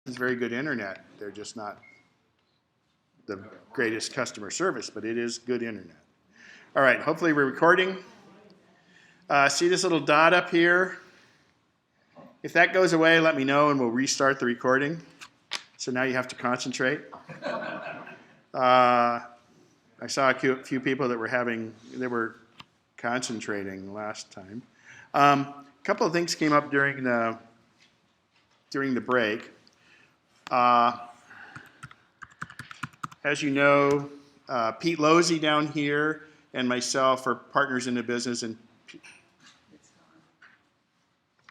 It's very good internet. They're just not the greatest customer service, but it is good internet. All right, hopefully we're recording. See this little dot up here? If that goes away, let me know and we'll restart the recording. So now you have to concentrate. I saw a few people that were concentrating last time. A couple of things came up during the break. As you know, Pete Losey down here and myself are partners in the business. And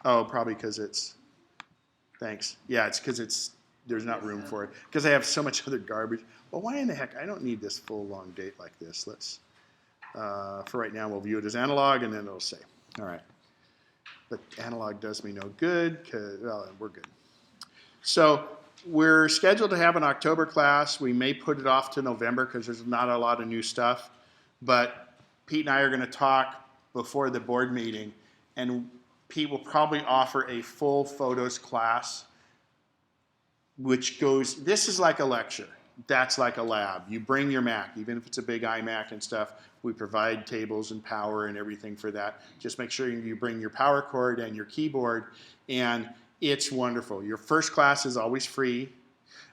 oh, probably because thanks. Yeah, it's because there's not room for it. Because I have so much other garbage. Well, why in the heck? I don't need this full long date like this. Let's, for right now, we'll view it as analog and then it'll say. All right. But analog does me no good because, well, we're good. So we're scheduled to have an October class. We may put it off to November because there's not a lot of new stuff. But Pete and I are going to talk before the board meeting, and Pete will probably offer a full photos class, which goes, this is like a lecture. That's like a lab. You bring your Mac, even if it's a big iMac and stuff. We provide tables and power and everything for that. Just make sure you bring your power cord and your keyboard, and it's wonderful. Your first class is always free.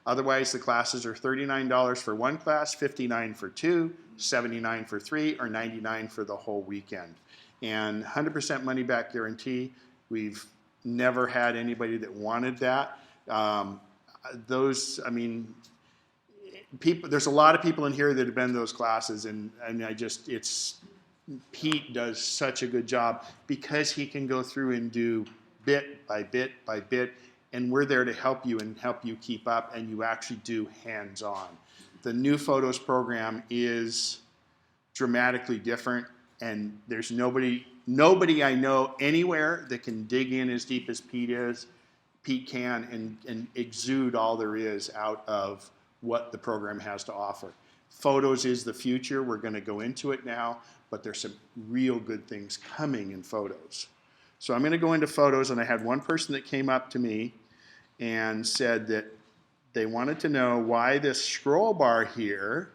Otherwise, the classes are $39 for one class, $59 for two, $79 for three, or $99 for the whole weekend. And 100% money back guarantee. We've never had anybody that wanted that. There's a lot of people in here that have been to those classes, and Pete does such a good job because he can go through and do bit by bit by bit, and we're there to help you and help you keep up, and you actually do hands-on. The new photos program is dramatically different, and there's nobody I know anywhere that can dig in as deep as Pete can and exude all there is out of what the program has to offer. Photos is the future. We're going to go into it now, but there's some real good things coming in photos. So I'm going to go into photos, and I had one person that came up to me and said that they wanted to know why this scroll bar here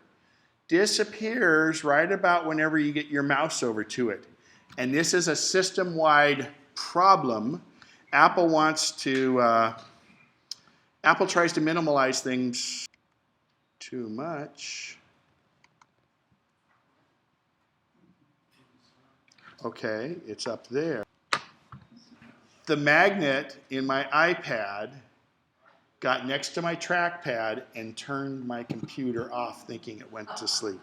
disappears right about whenever you get your mouse over to it. And this is a system-wide problem. Apple tries to minimize things too much. Okay, it's up there. The magnet in my iPad got next to my trackpad and turned my computer off thinking it went to sleep.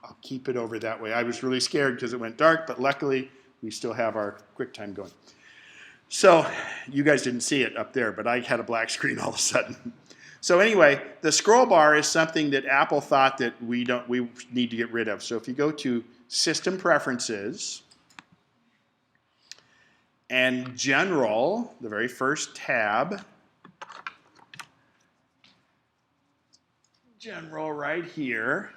I'll keep it over that way. I was really scared because it went dark, but luckily we still have our QuickTime going. So you guys didn't see it up there, but I had a black screen all of a sudden. So anyway, the scroll bar is something that Apple thought that we need to get rid of. So if you go to System Preferences and General, the very first tab, General right here,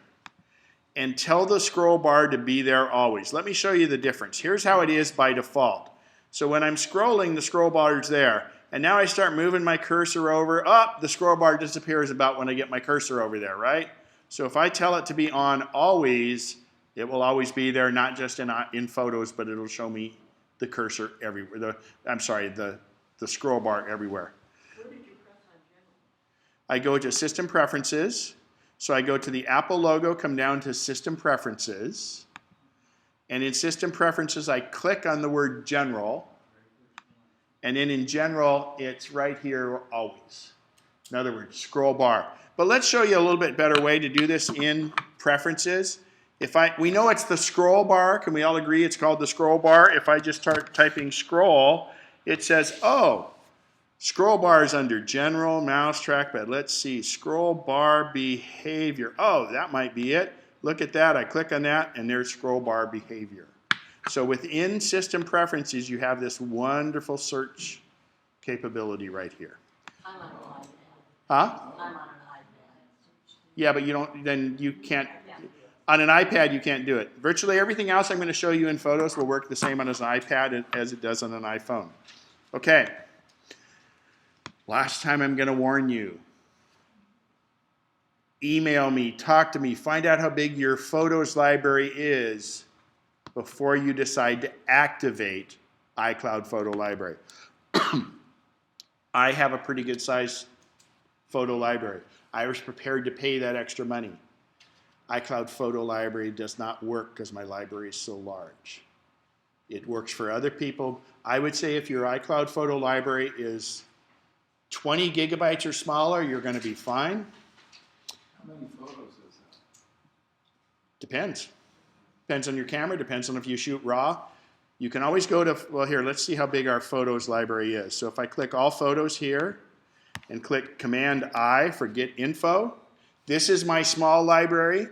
and tell the scroll bar to be there always. Let me show you the difference. Here's how it is by default. So when I'm scrolling, the scroll bar is there. And now I start moving my cursor over. The scroll bar disappears about when I get my cursor over there, right? So if I tell it to be on always, it will always be there, not just in photos, but it'll show me the cursor everywhere. The scroll bar everywhere. Where did you press on General? I go to System Preferences. So I go to the Apple logo, come down to System Preferences. And in System Preferences, I click on the word General. And then in General, it's right here always. In other words, scroll bar. But let's show you a little bit better way to do this in Preferences. We know it's the scroll bar. Can we all agree it's called the scroll bar? If I just start typing scroll, it says, oh, scroll bar is under General, Mouse, Trackpad. Let's see, scroll bar behavior. Oh, that might be it. Look at that. I click on that, and there's scroll bar behavior. So within System Preferences, you have this wonderful search capability right here. I'm on an iPad. Huh? I'm on an iPad. Yeah, but you can't. On an iPad, you can't do it. Virtually everything else I'm going to show you in photos will work the same on an iPad as it does on an iPhone. Okay. Last time I'm going to warn you. Email me, talk to me, find out how big your photos library is before you decide to activate iCloud Photo Library. I have a pretty good size photo library. I was prepared to pay that extra money. iCloud Photo Library does not work because my library is so large. It works for other people. I would say if your iCloud Photo Library is 20 gigabytes or smaller, you're going to be fine. How many photos is that? Depends. Depends on your camera, depends on if you shoot RAW. You can always go to, well here, let's see how big our photos library is. So if I click all photos here and click Command I for get info, this is my small library.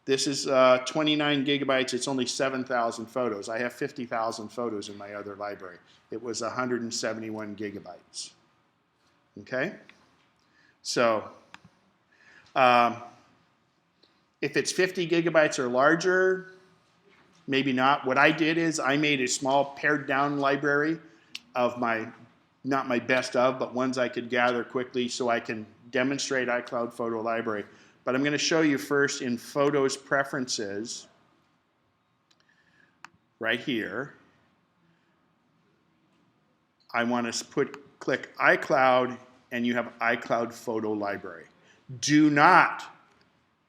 This is 29 gigabytes, it's only 7,000 photos. I have 50,000 photos in my other library. It was 171 gigabytes. Okay? So, if it's 50 gigabytes or larger, maybe not. What I did is I made a small pared down library of my, not my best of, but ones I could gather quickly so I can demonstrate iCloud Photo Library. But I'm going to show you first in Photos Preferences, right here. I want to click iCloud, and you have iCloud Photo Library. Do not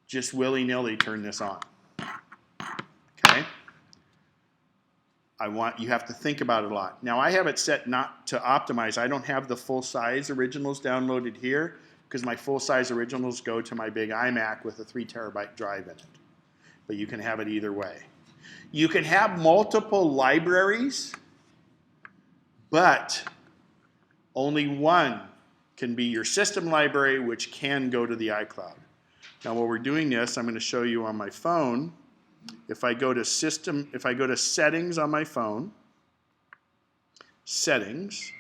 just willy-nilly turn this on. Okay? You have to think about it a lot. Now I have it set not to optimize. I don't have the full-size originals downloaded here because my full-size originals go to my big iMac with a 3 terabyte drive in it. But you can have it either way. You can have multiple libraries, but only one can be your system library, which can go to the iCloud. Now while we're doing this, I'm going to show you on my phone. If I go to Settings on my phone, Settings,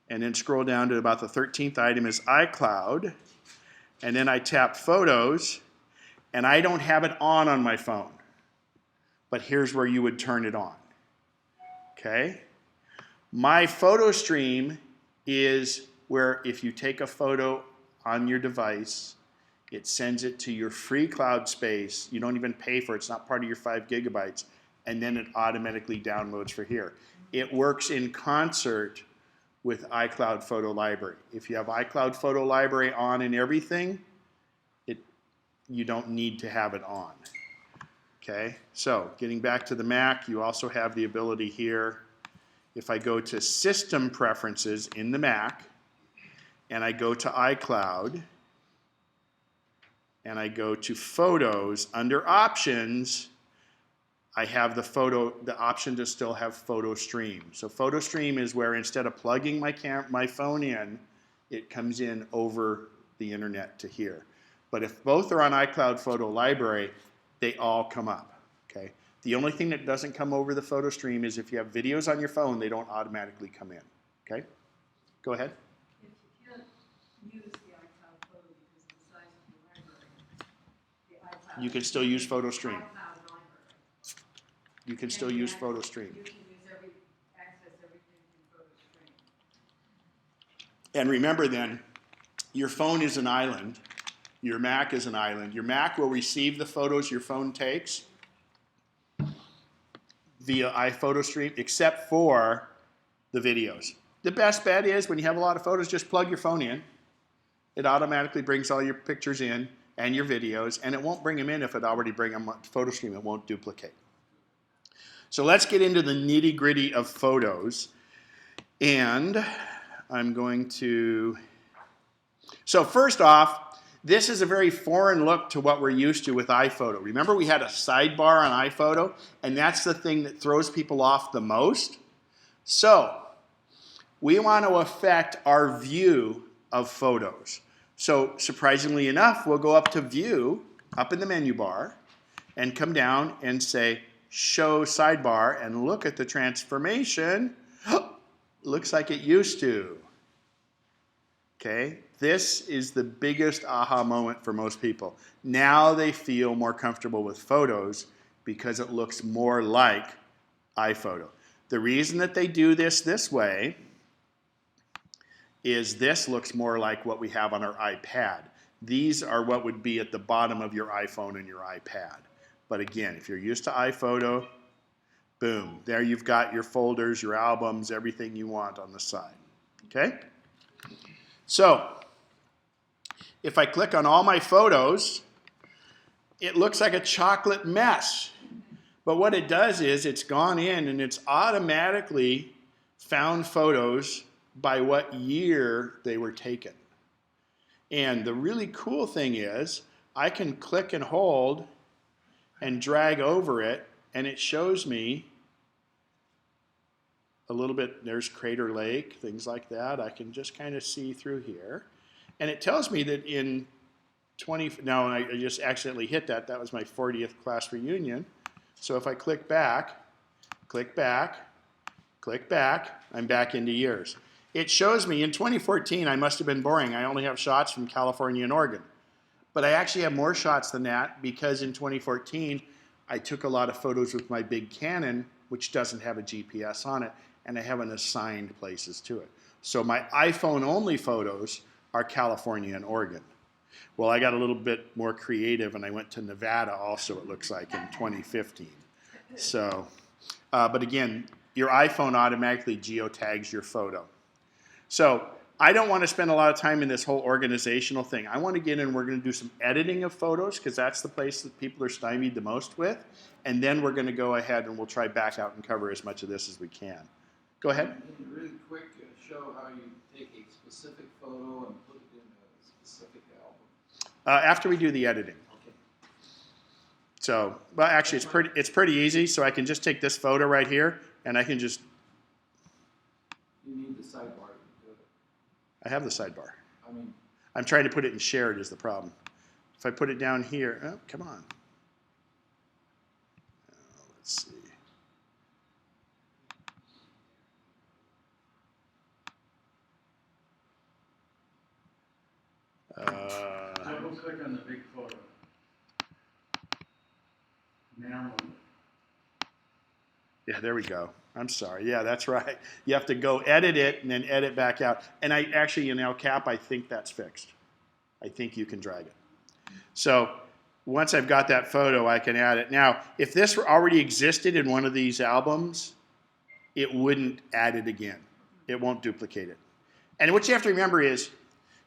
and then scroll down to about the 13th item is iCloud, and then I tap Photos, and I don't have it on my phone. But here's where you would turn it on. Okay? My photo stream is where if you take a photo on your device, it sends it to your free cloud space. You don't even pay for it. It's not part of your 5 gigabytes. And then it automatically downloads for here. It works in concert with iCloud Photo Library. If you have iCloud Photo Library on and everything, you don't need to have it on. Okay, so getting back to the Mac, you also have the ability here. If I go to System Preferences in the Mac, and I go to iCloud, and I go to Photos, under Options, I have the option to still have Photo Stream. So Photo Stream is where instead of plugging my phone in, it comes in over the internet to here. But if both are on iCloud Photo Library, they all come up. Okay. The only thing that doesn't come over the Photo Stream is if you have videos on your phone, they don't automatically come in. Okay. Go ahead. If you can't use the iCloud photo because of the size of the library, the iCloud. You can still use Photo Stream. iCloud library. You can still use Photo Stream. You can access everything in Photo Stream. And remember then, your phone is an island. Your Mac is an island. Your Mac will receive the photos your phone takes via iPhoto Stream, except for the videos. The best bet is when you have a lot of photos, just plug your phone in. It automatically brings all your pictures in and your videos, and it won't bring them in if it already brings them on Photo Stream. It won't duplicate. So let's get into the nitty-gritty of photos. And I'm going to... So first off, this is a very foreign look to what we're used to with iPhoto. Remember we had a sidebar on iPhoto, and that's the thing that throws people off the most? So we want to affect our view of photos. So surprisingly enough, we'll go up to View, up in the menu bar, and come down and say Show Sidebar, and look at the transformation. Looks like it used to. Okay, this is the biggest aha moment for most people. Now they feel more comfortable with photos because it looks more like iPhoto. The reason that they do this way is this looks more like what we have on our iPad. These are what would be at the bottom of your iPhone and your iPad. But again, if you're used to iPhoto, boom, there you've got your folders, your albums, everything you want on the side. Okay? So, if I click on all my photos, it looks like a chocolate mess. But what it does is it's gone in and it's automatically found photos by what year they were taken. And the really cool thing is I can click and hold and drag over it, and it shows me a little bit. There's Crater Lake, things like that. I can just kind of see through here. And it tells me that in no, I just accidentally hit that. That was my 40th class reunion. So if I click back, click back, click back, I'm back into years. It shows me in 2014, I must have been boring. I only have shots from California and Oregon. But I actually have more shots than that because in 2014, I took a lot of photos with my big Canon, which doesn't have a GPS on it, and I haven't assigned places to it. So my iPhone-only photos are California and Oregon. Well, I got a little bit more creative, and I went to Nevada also, it looks like, in 2015. So, but again, your iPhone automatically geotags your photo. So I don't want to spend a lot of time in this whole organizational thing. I want to get in, we're going to do some editing of photos, because that's the place that people are stymied the most with. And then we're going to go ahead and we'll try back out and cover as much of this as we can. Go ahead. Can you really quick show how you take a specific photo and put it in a specific album? After we do the editing. Okay. So, well, actually, it's pretty easy. So I can just take this photo right here, and I can just. You need the sidebar to do it. I have the sidebar. I mean, I'm trying to put it in shared is the problem. If I put it down here, oh, come on. Let's see. Double click on the big photo. Narrow it. Yeah, there we go. I'm sorry. Yeah, that's right. You have to go edit it and then edit back out. And I actually, in El Cap, I think that's fixed. I think you can drag it. So once I've got that photo, I can add it. Now, if this already existed in one of these albums, it wouldn't add it again. It won't duplicate it. And what you have to remember is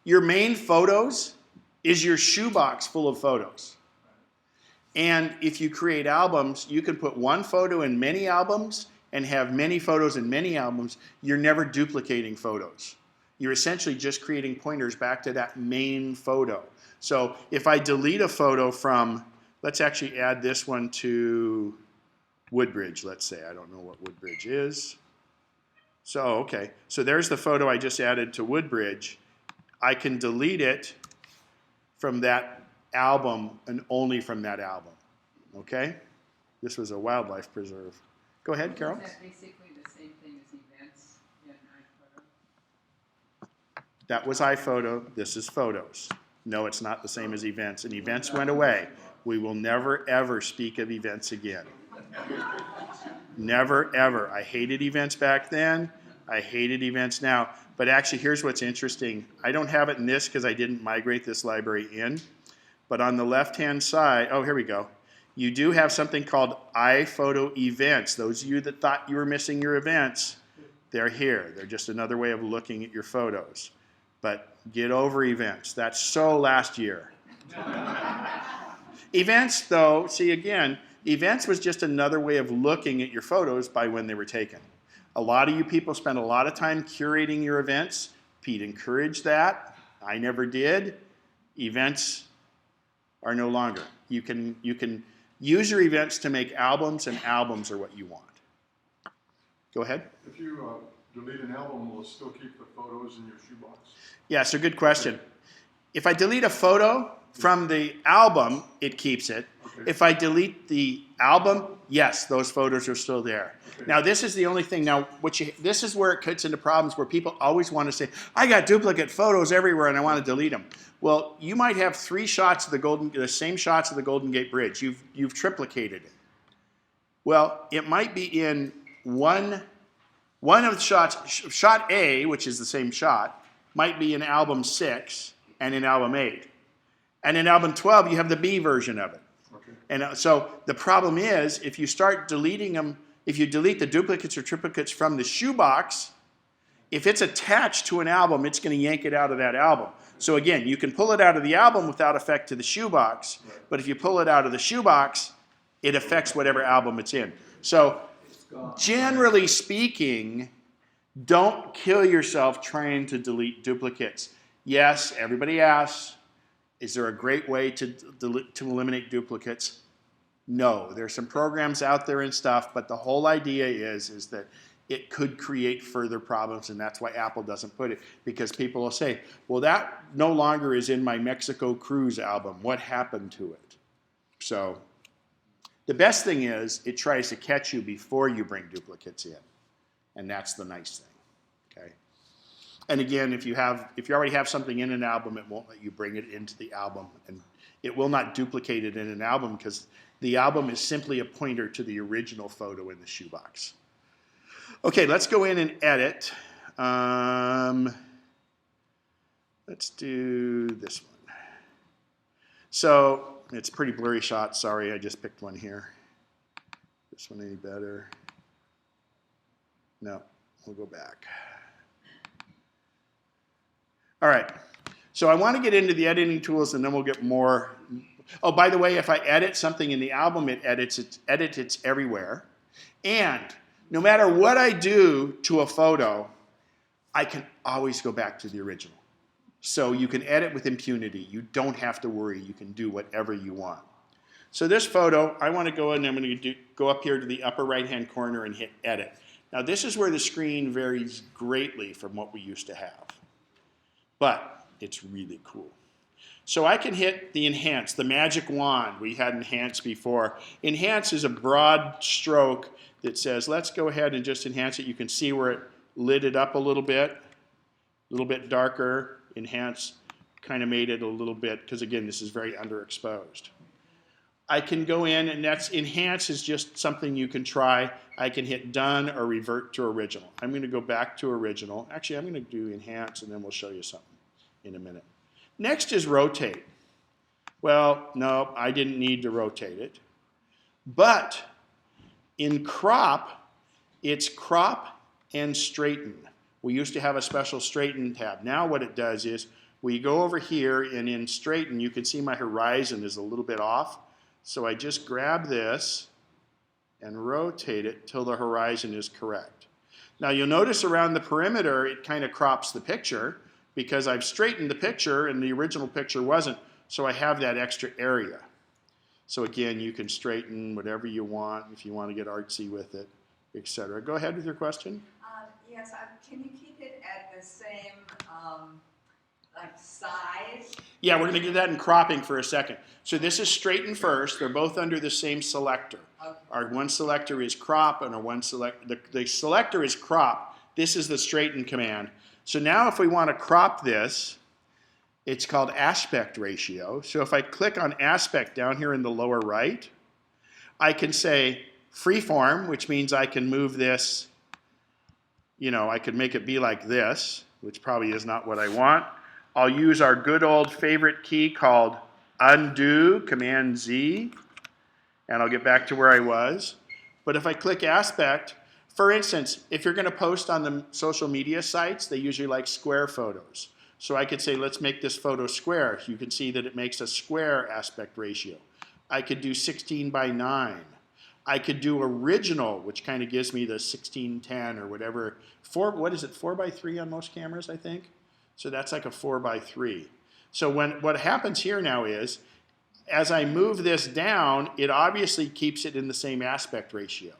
your main photos is your shoebox full of photos. And if you create albums, you can put one photo in many albums and have many photos in many albums. You're never duplicating photos. You're essentially just creating pointers back to that main photo. So if I delete a photo from, let's actually add this one to Woodbridge, let's say. I don't know what Woodbridge is. So, okay. So there's the photo I just added to Woodbridge. I can delete it from that album and only from that album. Okay? This was a wildlife preserve. Go ahead, Carol. Is that basically the same thing as events in iPhoto? That was iPhoto. This is photos. No, it's not the same as events. And events went away. We will never, ever speak of events again. Never, ever. I hated events back then. I hated events now. But actually, here's what's interesting. I don't have it in this because I didn't migrate this library in. But on the left-hand side, oh, here we go. You do have something called iPhoto events. Those of you that thought you were missing your events, they're here. They're just another way of looking at your photos. But get over events. That's so last year. Events, though, see again, events was just another way of looking at your photos by when they were taken. A lot of you people spend a lot of time curating your events. Pete encouraged that. I never did. Events are no longer. You can use your events to make albums, and albums are what you want. Go ahead. If you delete an album, will it still keep the photos in your shoebox? Yeah, so good question. If I delete a photo from the album, it keeps it. Okay. If I delete the album, yes, those photos are still there. Okay. Now, this is the only thing. Now, this is where it cuts into problems where people always want to say, I got duplicate photos everywhere and I want to delete them. Well, you might have 3 shots of the same shots of the Golden Gate Bridge. You've triplicated it. Well, it might be in one of the shots, shot A, which is the same shot, might be in album 6 and in album 8. And in album 12, you have the B version of it. Okay. And so the problem is, if you start deleting them, if you delete the duplicates or triplicates from the shoebox, if it's attached to an album, it's going to yank it out of that album. So again, you can pull it out of the album without effect to the shoebox, but if you pull it out of the shoebox, it affects whatever album it's in. So It's gone. generally speaking, don't kill yourself trying to delete duplicates. Yes, everybody asks, is there a great way to eliminate duplicates? No, there's some programs out there and stuff, but the whole idea is that it could create further problems, and that's why Apple doesn't put it, because people will say, well, that no longer is in my Mexico Cruise album. What happened to it? So the best thing is it tries to catch you before you bring duplicates in, and that's the nice thing, okay? And again, if you already have something in an album, it won't let you bring it into the album, and it will not duplicate it in an album because the album is simply a pointer to the original photo in the shoebox. Okay, let's go in and edit. Let's do this one. So it's a pretty blurry shot. Sorry, I just picked one here. This one any better? No, we'll go back. All right, so I want to get into the editing tools and then we'll get more. Oh, by the way, if I edit something in the album, it edits everywhere. And no matter what I do to a photo, I can always go back to the original. So you can edit with impunity. You don't have to worry. You can do whatever you want. So this photo, I want to go and I'm going to go up here to the upper right-hand corner and hit edit. Now this is where the screen varies greatly from what we used to have. But it's really cool. So I can hit the enhance, the magic wand. We had enhance before. Enhance is a broad stroke that says, let's go ahead and just enhance it. You can see where it lit it up a little bit darker. Enhance kind of made it a little bit, because again, this is very underexposed. I can go in, and that's enhance is just something you can try. I can hit done or revert to original. I'm going to go back to original. Actually, I'm going to do enhance, and then we'll show you something in a minute. Next is rotate. Well, no, I didn't need to rotate it. But in crop, it's crop and straighten. We used to have a special straighten tab. Now what it does is we go over here, and in straighten, you can see my horizon is a little bit off. So I just grab this and rotate it till the horizon is correct. Now you'll notice around the perimeter, it kind of crops the picture because I've straightened the picture and the original picture wasn't. So I have that extra area. So again, you can straighten whatever you want if you want to get artsy with it, etc. Go ahead with your question. Yes, can you keep it at the same like size? Yeah, we're going to do that in cropping for a second. So this is straighten first. They're both under the same selector. Okay. Our one selector is crop, and our one the selector is crop. This is the straighten command. So now if we want to crop this, it's called aspect ratio. So if I click on aspect down here in the lower right, I can say freeform, which means I can move this, you know, I could make it be like this, which probably is not what I want. I'll use our good old favorite key called undo, Command Z, and I'll get back to where I was. But if I click aspect, for instance, if you're going to post on the social media sites, they usually like square photos. So I could say, let's make this photo square. You can see that it makes a square aspect ratio. I could do 16:9. I could do original, which kind of gives me the 16:10 or whatever. What is it, 4:3 on most cameras, I think? So that's like a 4:3. So what happens here now is, as I move this down, it obviously keeps it in the same aspect ratio.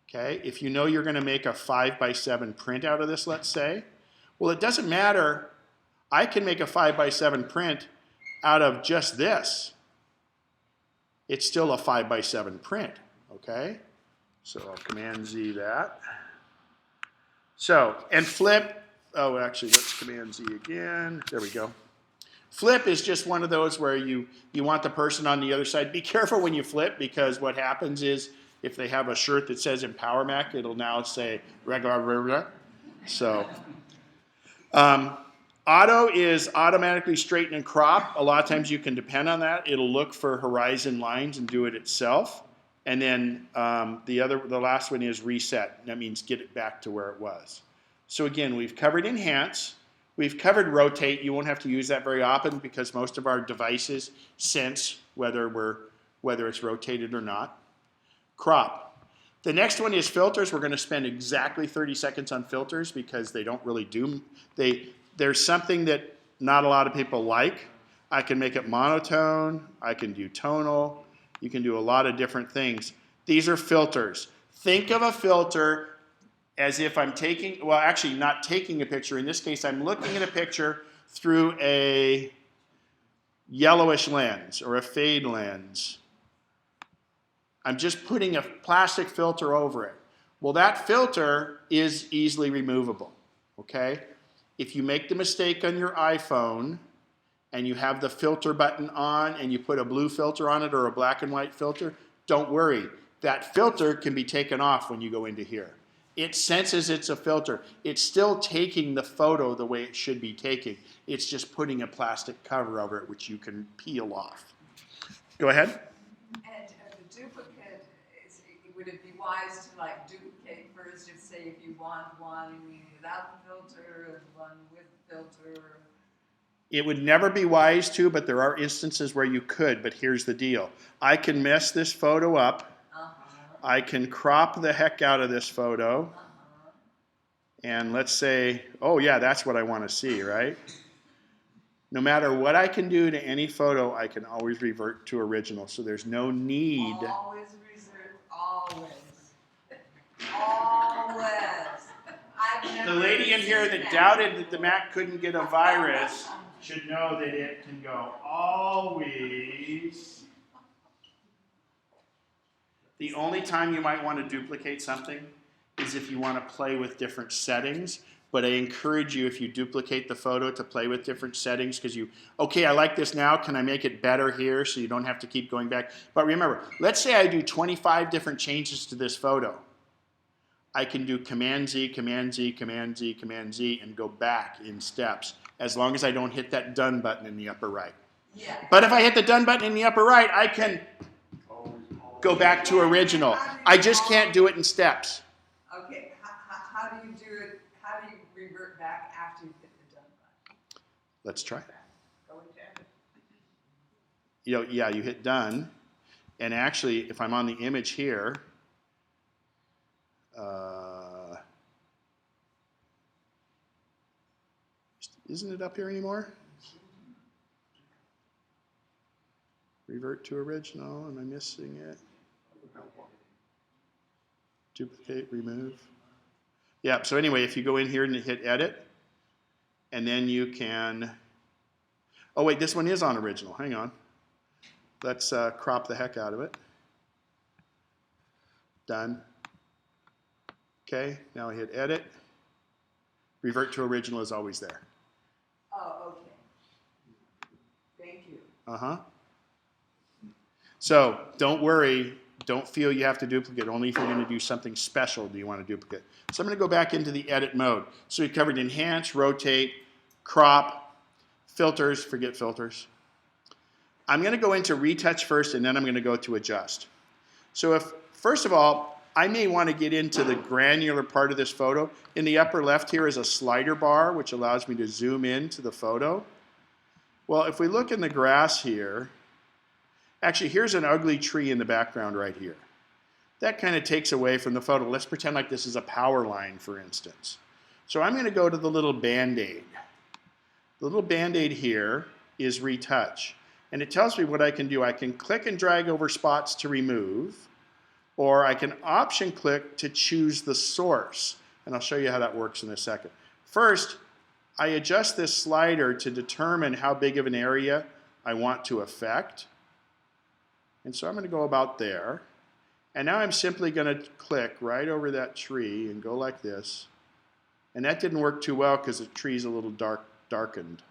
Okay, if you know you're going to make a 5:7 print out of this, let's say, well, it doesn't matter. I can make a 5:7 print out of just this. It's still a 5:7 print, okay? So I'll Command Z that. So, and flip, oh, actually, let's Command Z again. There we go. Flip is just one of those where you want the person on the other side. Be careful when you flip, because what happens is if they have a shirt that says Empower Mac, it'll now say regular. So, Auto is automatically straighten and crop. A lot of times you can depend on that. It'll look for horizon lines and do it itself. And then the last one is reset. That means get it back to where it was. So again, we've covered enhance. We've covered rotate. You won't have to use that very often because most of our devices sense whether it's rotated or not. Crop. The next one is filters. We're going to spend exactly 30 seconds on filters because they don't really do. There's something that not a lot of people like. I can make it monotone. I can do tonal. You can do a lot of different things. These are filters. Think of a filter as if I'm taking, well, actually not taking a picture. In this case, I'm looking at a picture through a yellowish lens or a fade lens. I'm just putting a plastic filter over it. Well, that filter is easily removable, okay? If you make the mistake on your iPhone and you have the filter button on and you put a blue filter on it or a black and white filter, don't worry. That filter can be taken off when you go into here. It senses it's a filter. It's still taking the photo the way it should be taking. It's just putting a plastic cover over it, which you can peel off. Go ahead. And the duplicate, would it be wise to like duplicate first, if say if you want one without the filter and one with the filter? It would never be wise to, but there are instances where you could, but here's the deal. I can mess this photo up. I can crop the heck out of this photo. And let's say, oh yeah, that's what I want to see, right? No matter what I can do to any photo, I can always revert to original. So there's no need. Always reserve, always. Always. I've never The lady in here seen that doubted that the Mac couldn't get a virus should know that it can go always. The only time you might want to duplicate something is if you want to play with different settings. But I encourage you, if you duplicate the photo, to play with different settings because okay, I like this now. Can I make it better here so you don't have to keep going back? But remember, let's say I do 25 different changes to this photo. I can do Command-Z, Command-Z, Command-Z, Command-Z, and go back in steps as long as I don't hit that done button in the upper right. Yeah. But if I hit the done button in the upper right, I can go back to original. I just can't do it in steps. Okay, how do you do it? How do you revert back after you hit the done button? Let's try. Go into edit. Yeah, you hit done. And actually, if I'm on the image here, isn't it up here anymore? Revert to original. Am I missing it? Duplicate, remove. Yeah, so anyway, if you go in here and hit edit, and then you can, oh wait, this one is on original. Hang on. Let's crop the heck out of it. Done. Okay, now I hit edit. Revert to original is always there. Oh, okay. Thank you. Uh-huh. So don't worry. Don't feel you have to duplicate. Only if you're going to do something special do you want to duplicate. So I'm going to go back into the edit mode. So we covered enhance, rotate, crop, filters. Forget filters. I'm going to go into retouch first, and then I'm going to go to adjust. So first of all, I may want to get into the granular part of this photo. In the upper left here is a slider bar, which allows me to zoom in to the photo. Well, if we look in the grass here, actually, here's an ugly tree in the background right here. That kind of takes away from the photo. Let's pretend like this is a power line, for instance. So I'm going to go to the little Band-Aid. The little Band-Aid here is retouch. And it tells me what I can do. I can click and drag over spots to remove, or I can option click to choose the source. And I'll show you how that works in a second. First, I adjust this slider to determine how big of an area I want to affect. And so I'm going to go about there. And now I'm simply going to click right over that tree and go like this. And that didn't work too well because the tree's a little darkened.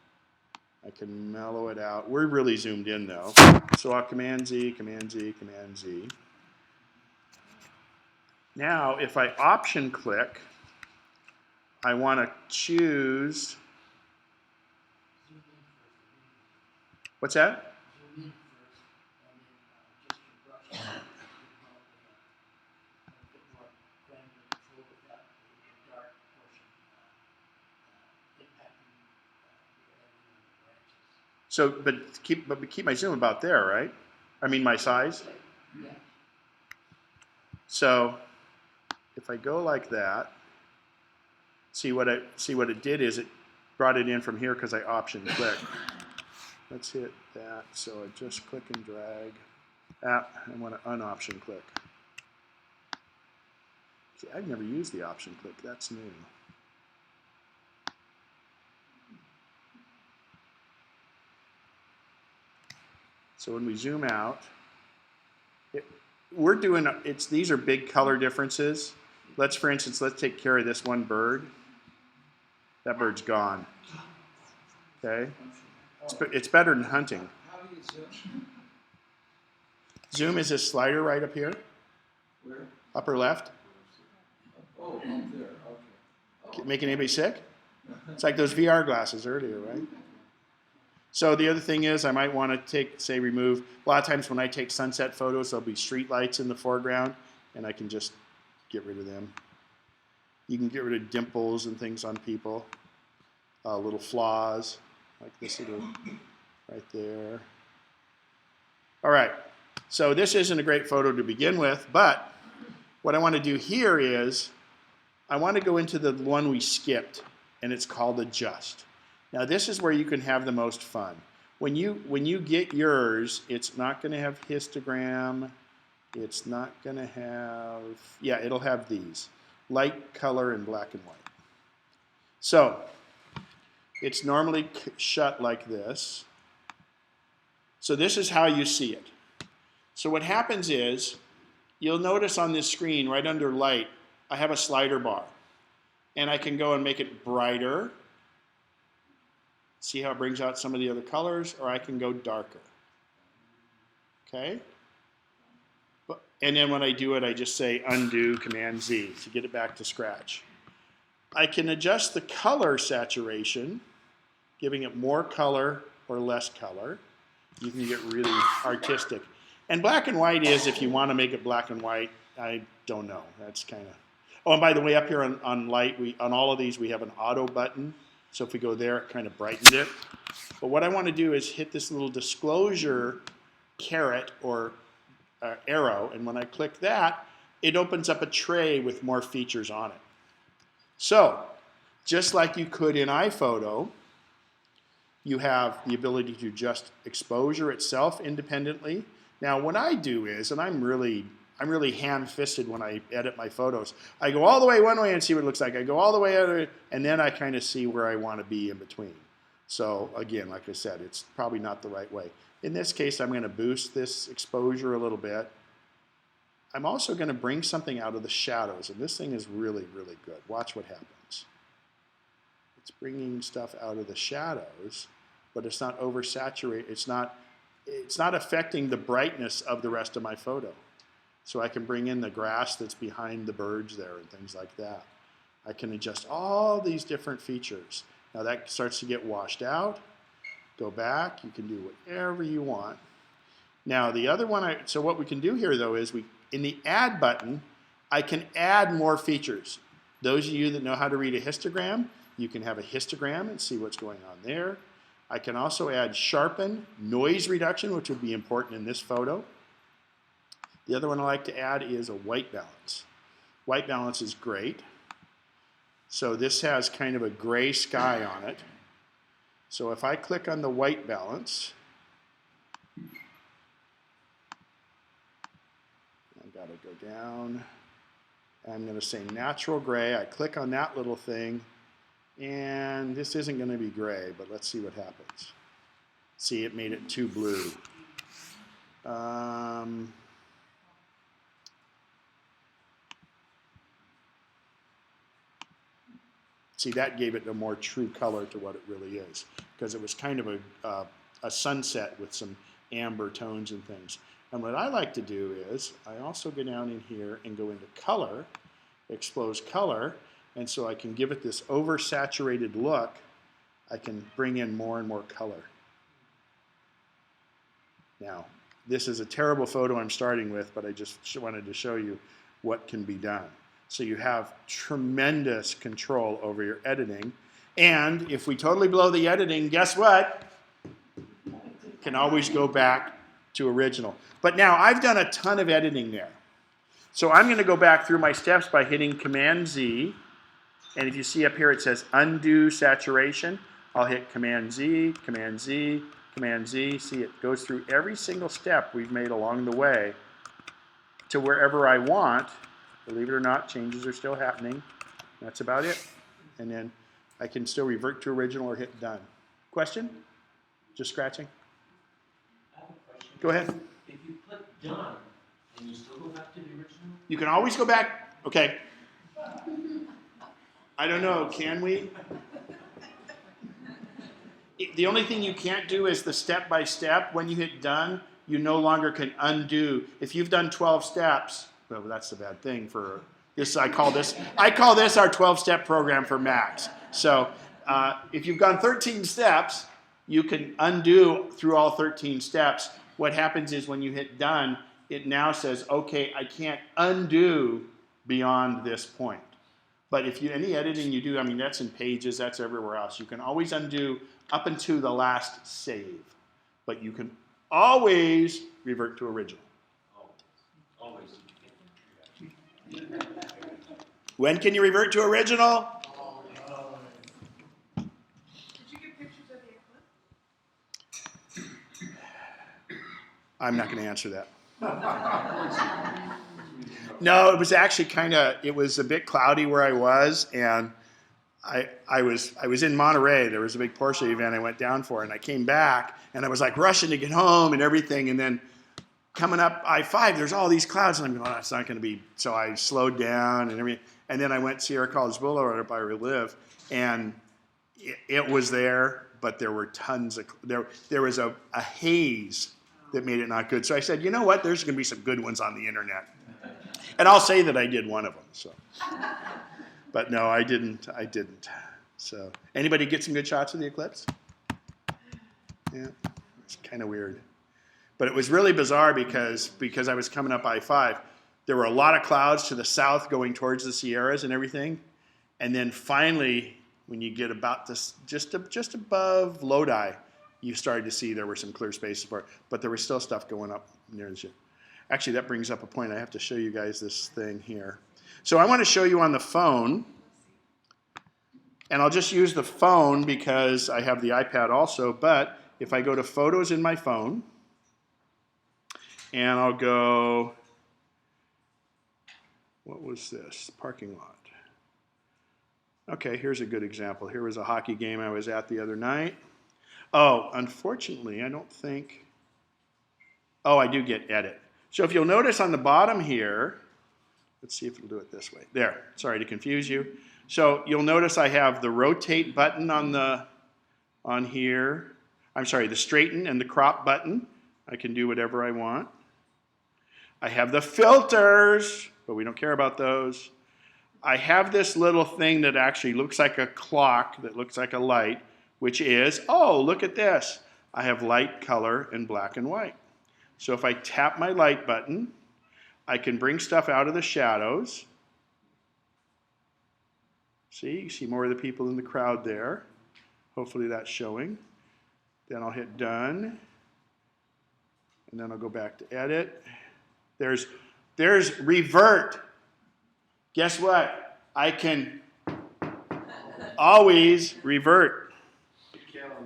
I can mellow it out. We're really zoomed in though. So I'll Command-Z, Command-Z, Command-Z. Now if I option click, I want to choose What's that? Zoom in first, and then just your brush. You can probably get more granular control without the dark portion impacting your editing on the branches. So, but keep my zoom about there, right? I mean my size. Yeah. So, if I go like that, see what it did is it brought it in from here because I option click. Let's hit that. So I just click and drag. I want to unoption click. See, I've never used the option click. That's new. So when we zoom out, these are big color differences. For instance, let's take care of this one bird. That bird's gone. Okay? It's better than hunting. How do you zoom? Zoom is this slider right up here, Where? upper left. Oh, up there, okay. Making anybody sick? It's like those VR glasses earlier, right? So the other thing is I might want to remove, a lot of times when I take sunset photos, there'll be street lights in the foreground, and I can just get rid of them. You can get rid of dimples and things on people, little flaws, like this little right there. All right, so this isn't a great photo to begin with, but what I want to do here is I want to go into the one we skipped, and it's called adjust. Now this is where you can have the most fun. When you get yours, it's not going to have histogram. It's not going to have, yeah, it'll have these. Light, color, and black and white. So it's normally shut like this. So this is how you see it. So what happens is, you'll notice on this screen right under light, I have a slider bar. And I can go and make it brighter. See how it brings out some of the other colors, or I can go darker. Okay? And then when I do it, I just say undo, Command Z to get it back to scratch. I can adjust the color saturation, giving it more color or less color. You can get really artistic. And black and white is, if you want to make it black and white, I don't know. That's kind of... Oh, and by the way, up here on light, on all of these, we have an auto button. So if we go there, it kind of brightened it. But what I want to do is hit this little disclosure caret or arrow, and when I click that, it opens up a tray with more features on it. So, just like you could in iPhoto, you have the ability to adjust exposure itself independently. Now, what I do is, and I'm really ham-fisted when I edit my photos. I go all the way one way and see what it looks like. I go all the way other way, and then I kind of see where I want to be in between. So again, like I said, it's probably not the right way. In this case, I'm going to boost this exposure a little bit. I'm also going to bring something out of the shadows, and this thing is really, really good. Watch what happens. It's bringing stuff out of the shadows, but it's not oversaturated. It's not affecting the brightness of the rest of my photo. So I can bring in the grass that's behind the birds there and things like that. I can adjust all these different features. Now that starts to get washed out. Go back, you can do whatever you want. Now the other one, so what we can do here though is in the add button, I can add more features. Those of you that know how to read a histogram, you can have a histogram and see what's going on there. I can also add sharpen, noise reduction, which would be important in this photo. The other one I like to add is a white balance. White balance is great. So this has kind of a gray sky on it. So if I click on the white balance, I've got to go down. I'm going to say natural gray. I click on that little thing, and this isn't going to be gray, but let's see what happens. See, it made it too blue. See, that gave it a more true color to what it really is, because it was kind of a sunset with some amber tones and things. And what I like to do is, I also go down in here and go into color, expose color, and so I can give it this oversaturated look. I can bring in more and more color. Now, this is a terrible photo I'm starting with, but I just wanted to show you what can be done. So you have tremendous control over your editing. And if we totally blow the editing, guess what? Can always go back to original. But now I've done a ton of editing there. So I'm going to go back through my steps by hitting Command Z. And if you see up here it says undo saturation, I'll hit Command Z, Command Z, Command Z. See, it goes through every single step we've made along the way to wherever I want. Believe it or not, changes are still happening. That's about it. And then I can still revert to original or hit done. Question? Just scratching? I have a question. Go ahead. If you put done, and you still go back to the original? You can always go back. Okay. I don't know. Can we? The only thing you can't do is the step by step. When you hit done, you no longer can undo. If you've done 12 steps, well, that's the bad thing for this. I call this our 12-step program for Macs. So if you've gone 13 steps, you can undo through all 13 steps. What happens is when you hit done, it now says, okay, I can't undo beyond this point. But if any editing you do, I mean, that's in Pages, that's everywhere else. You can always undo up until the last save. But you can always revert to original. Always. When can you revert to original? Did you get pictures of the eclipse? I'm not going to answer that. No, it was actually it was a bit cloudy where I was, and I was in Monterey. There was a big Porsche event I went down for, and I came back, and I was like rushing to get home and everything, and then coming up I-5, there's all these clouds, and I'm going, oh, it's not going to be. So I slowed down and everything, and then I went to Sierra College Boulevard up where I live, and it was there, but there were tons of there was a haze that made it not good. So I said, you know what? There's going to be some good ones on the internet. And I'll say that I did one of them. So, but no, I didn't. So, anybody get some good shots of the eclipse? Yeah, it's kind of weird. But it was really bizarre because I was coming up I-5. There were a lot of clouds to the south going towards the Sierras and everything. And then finally, when you get about this, just above Lodi, you started to see there were some clear spaces for it. But there was still stuff going up near the ship. Actually, that brings up a point. I have to show you guys this thing here. So I want to show you on the phone. And I'll just use the phone because I have the iPad also. But if I go to Photos in my phone, and I'll go, what was this? Parking lot. Okay, here's a good example. Here was a hockey game I was at the other night. Oh, unfortunately, I don't think, oh, I do get edit. So if you'll notice on the bottom here, let's see if it'll do it this way. There, sorry to confuse you. So you'll notice I have the rotate button on here. I'm sorry, the straighten and the crop button. I can do whatever I want. I have the filters, but we don't care about those. I have this little thing that actually looks like a clock, that looks like a light, which is, oh, look at this. I have light, color, and black and white. So if I tap my light button, I can bring stuff out of the shadows. See, you see more of the people in the crowd there. Hopefully that's showing. Then I'll hit done. And then I'll go back to edit. There's revert. Guess what? I can always revert. You can on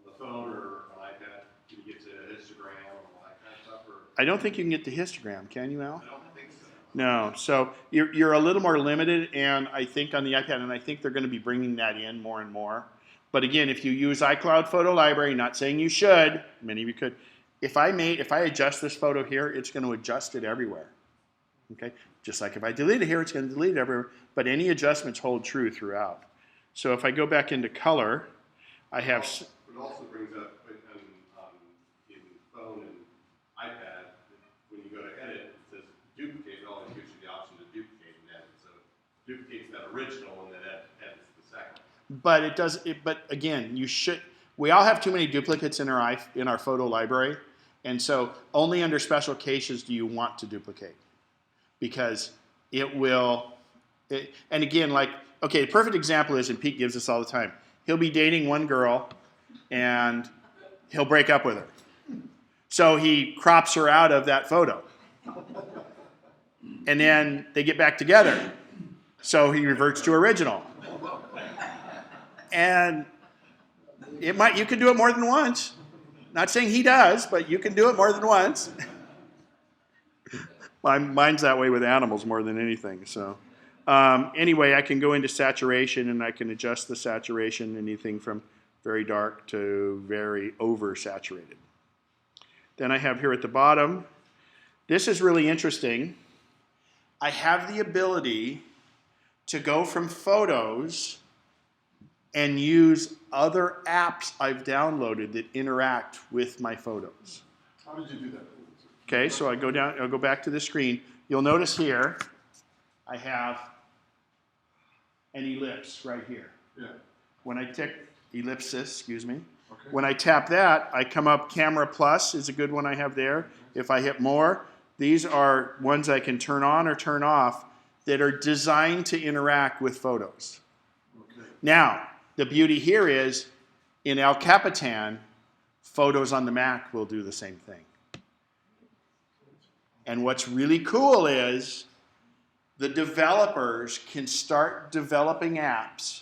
the phone or an iPad. Can you get to Instagram and all that kind of stuff? Or? I don't think you can get to histogram, can you, Al? I don't think so. No. So you're a little more limited, and I think on the iPad, and I think they're going to be bringing that in more and more. But again, if you use iCloud Photo Library, not saying you should, many of you could. If I adjust this photo here, it's going to adjust it everywhere. Okay? Just like if I delete it here, it's going to delete it everywhere. But any adjustments hold true throughout. So if I go back into color, I have. It also brings up in phone and iPad, when you go to edit, it says duplicate. It always gives you the option to duplicate and edit. So it duplicates that original and then edits the second. But it does. But again, you should. We all have too many duplicates in our photo library, and so only under special cases do you want to duplicate, because it will. And again, like, okay, the perfect example is, and Pete gives this all the time. He'll be dating one girl, and he'll break up with her. So he crops her out of that photo. And then they get back together. So he reverts to original. And you can do it more than once. Not saying he does, but you can do it more than once. Mine's that way with animals more than anything. So anyway, I can go into saturation, and I can adjust the saturation, anything from very dark to very oversaturated. Then I have here at the bottom, this is really interesting. I have the ability to go from photos and use other apps I've downloaded that interact with my photos. How did you do that? Okay, so I'll go back to the screen. You'll notice here, I have an ellipse right here. Yeah. When I tick ellipsis, excuse me. Okay. When I tap that, I come up. Camera Plus is a good one I have there. If I hit more, these are ones I can turn on or turn off that are designed to interact with photos. Okay. Now, the beauty here is, in El Capitan, Photos on the Mac will do the same thing. And what's really cool is the developers can start developing apps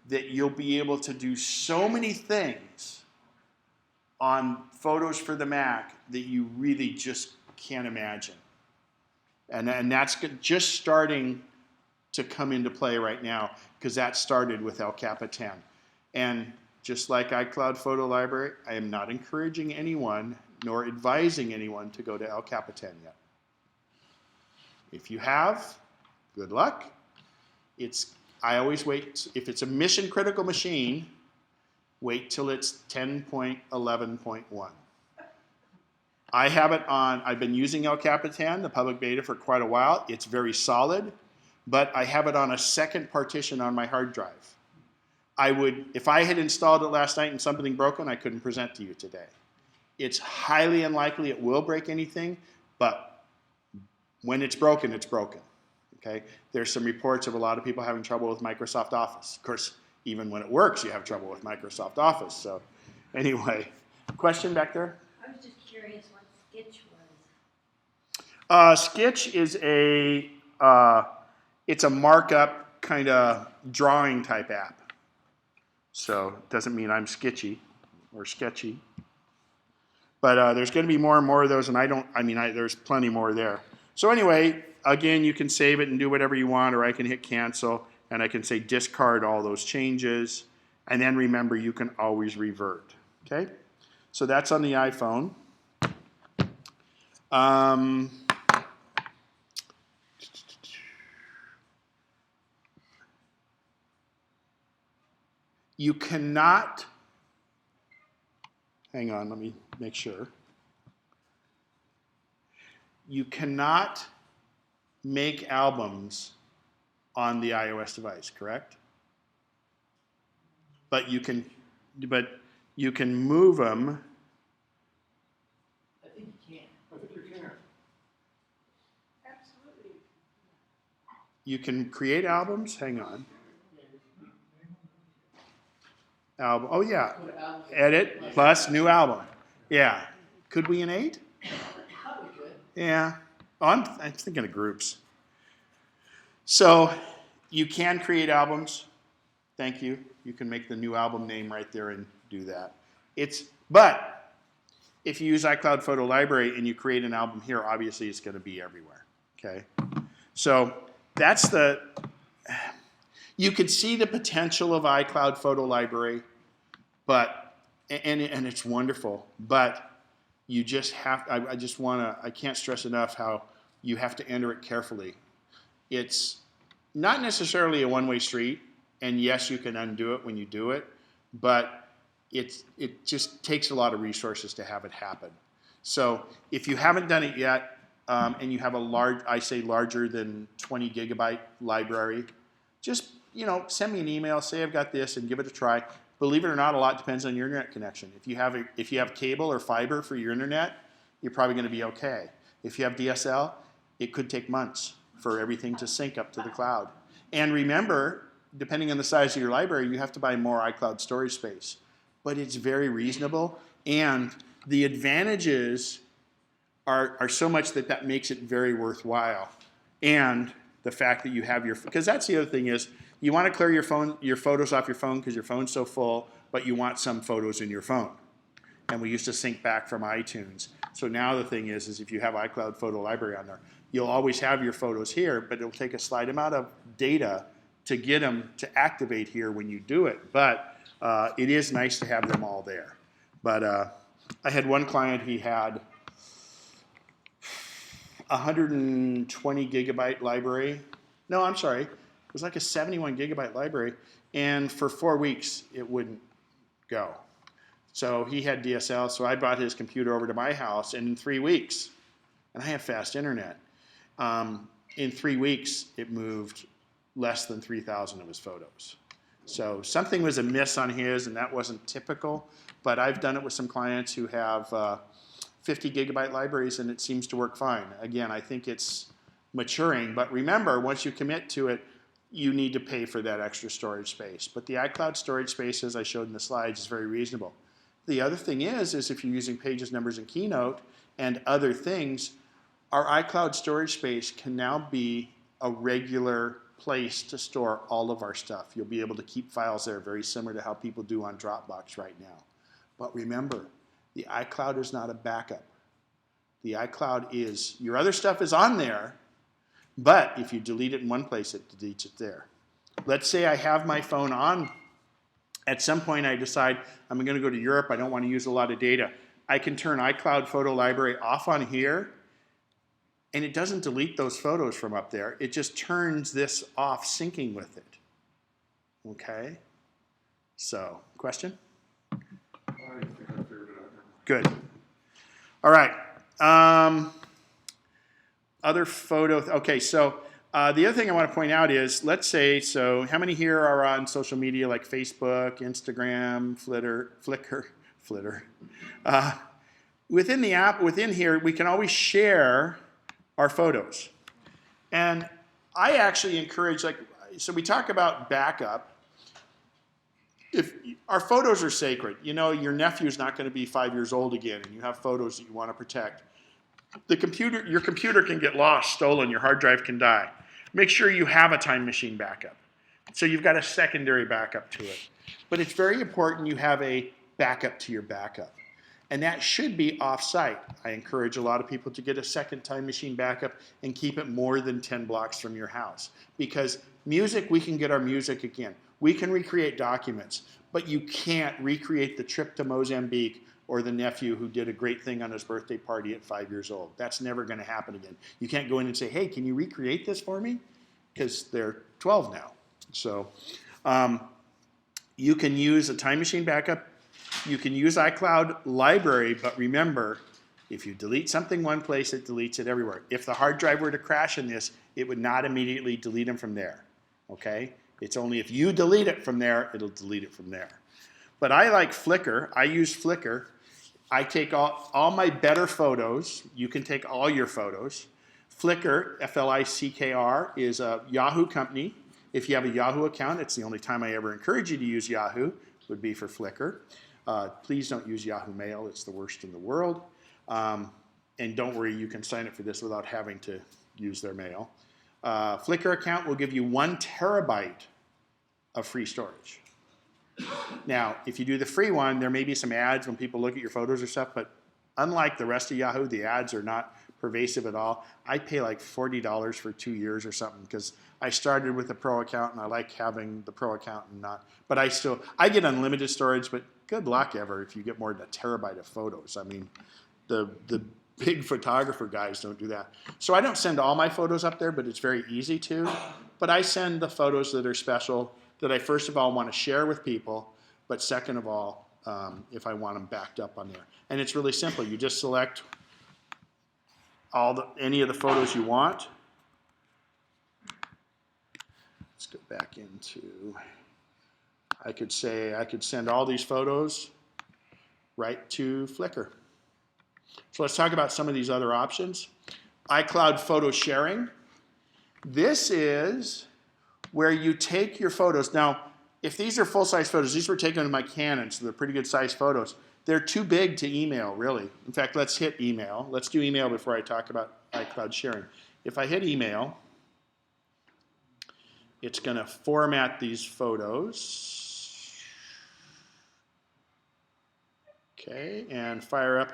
that you'll be able to do so many things on Photos for the Mac that you really just can't imagine. And that's just starting to come into play right now, because that started with El Capitan. And just like iCloud Photo Library, I am not encouraging anyone nor advising anyone to go to El Capitan yet. If you have, good luck. I always wait. If it's a mission critical machine, wait till it's 10.11.1. I have it on, I've been using El Capitan, the public beta, for quite a while. It's very solid, but I have it on a second partition on my hard drive. If I had installed it last night and something broken, I couldn't present to you today. It's highly unlikely it will break anything, but when it's broken, it's broken. Okay? There's some reports of a lot of people having trouble with Microsoft Office. Of course, even when it works, you have trouble with Microsoft Office. So anyway, question back there? I was just curious what Sketch was. Sketch is it's a markup kind of drawing type app. So it doesn't mean I'm sketchy or sketchy. But there's going to be more and more of those, and there's plenty more there. So anyway, again, you can save it and do whatever you want, or I can hit cancel, and I can say discard all those changes. And then remember, you can always revert. Okay? So that's on the iPhone. You cannot, hang on, let me make sure. You cannot make albums on the iOS device, correct? But you can move them. I think you can. I think you can. Absolutely. You can create albums. Hang on. Album. Oh yeah. Go to album. Edit plus new album. Yeah. Could we in 8? Probably good. Yeah. Oh, I'm thinking of groups. So you can create albums. Thank you. You can make the new album name right there and do that. But if you use iCloud Photo Library and you create an album here, obviously it's going to be everywhere. Okay. So that's you could see the potential of iCloud Photo Library, but and it's wonderful. But you just have. I can't stress enough how you have to enter it carefully. It's not necessarily a one-way street, and yes, you can undo it when you do it, but it just takes a lot of resources to have it happen. So if you haven't done it yet, and you have a larger than 20 gigabyte library, just send me an email, say I've got this, and give it a try. Believe it or not, a lot depends on your internet connection. If you have cable or fiber for your internet, you're probably going to be okay. If you have DSL, it could take months for everything to sync up to the cloud. And remember, depending on the size of your library, you have to buy more iCloud storage space. But it's very reasonable, and the advantages are so much that makes it very worthwhile. And the fact that you have because that's the other thing is, you want to clear your photos off your phone because your phone's so full, but you want some photos in your phone. And we used to sync back from iTunes. So now the thing is if you have iCloud Photo Library on there, you'll always have your photos here, but it'll take a slight amount of data to get them to activate here when you do it. But it is nice to have them all there. But I had one client, he had 120 gigabyte library. No, I'm sorry. It was like a 71 gigabyte library. And for 4 weeks, it wouldn't go. So he had DSL, so I brought his computer over to my house, and in 3 weeks, and I have fast internet, in 3 weeks, it moved less than 3,000 of his photos. So something was amiss on his, and that wasn't typical, but I've done it with some clients who have 50 gigabyte libraries, and it seems to work fine. Again, I think it's maturing, but remember, once you commit to it, you need to pay for that extra storage space. But the iCloud storage space, as I showed in the slides, is very reasonable. The other thing is if you're using Pages, Numbers, and Keynote and other things, our iCloud storage space can now be a regular place to store all of our stuff. You'll be able to keep files there, very similar to how people do on Dropbox right now. But remember, the iCloud is not a backup. The iCloud is, your other stuff is on there, but if you delete it in one place, it deletes it there. Let's say I have my phone on. At some point, I decide I'm going to go to Europe. I don't want to use a lot of data. I can turn iCloud Photo Library off on here, and it doesn't delete those photos from up there. It just turns this off, syncing with it. Okay? So, question? I think I figured it out now. Good. All right. Other photo. Okay, so the other thing I want to point out is, let's say, so how many here are on social media like Facebook, Instagram, Flickr? Within the app, within here, we can always share our photos. And I actually encourage, so we talk about backup. If our photos are sacred, your nephew's not going to be 5 years old again, and you have photos that you want to protect. Your computer can get lost, stolen, your hard drive can die. Make sure you have a time machine backup. So you've got a secondary backup to it. But it's very important you have a backup to your backup. And that should be off-site. I encourage a lot of people to get a second time machine backup and keep it more than 10 blocks from your house. Because music, we can get our music again. We can recreate documents, but you can't recreate the trip to Mozambique or the nephew who did a great thing on his birthday party at 5 years old. That's never going to happen again. You can't go in and say, hey, can you recreate this for me? Because they're 12 now. So you can use a time machine backup. You can use iCloud Library, but remember, if you delete something one place, it deletes it everywhere. If the hard drive were to crash in this, it would not immediately delete them from there. Okay? It's only if you delete it from there, it'll delete it from there. But I like Flickr. I use Flickr. I take all my better photos. You can take all your photos. Flickr, F-L-I-C-K-R, is a Yahoo company. If you have a Yahoo account, it's the only time I ever encourage you to use Yahoo, would be for Flickr. Please don't use Yahoo Mail. It's the worst in the world. And don't worry, you can sign up for this without having to use their mail. Flickr account will give you 1 terabyte of free storage. Now, if you do the free one, there may be some ads when people look at your photos or stuff, but unlike the rest of Yahoo, the ads are not pervasive at all. I pay like $40 for 2 years or something because I started with a pro account and I like having the pro account and not. But I get unlimited storage, but good luck ever if you get more than a terabyte of photos. I mean, the big photographer guys don't do that. So I don't send all my photos up there, but it's very easy to. But I send the photos that are special, that I first of all want to share with people, but second of all, if I want them backed up on there. And it's really simple. You just select any of the photos you want. let's go back into, I could say I could send all these photos right to Flickr. So let's talk about some of these other options. iCloud photo sharing. This is where you take your photos. Now, if these are full-size photos, these were taken in my Canon, so they're pretty good size photos. They're too big to email, really. In fact, let's hit email. Let's do email before I talk about iCloud sharing. If I hit email, it's going to format these photos. Okay, and fire up.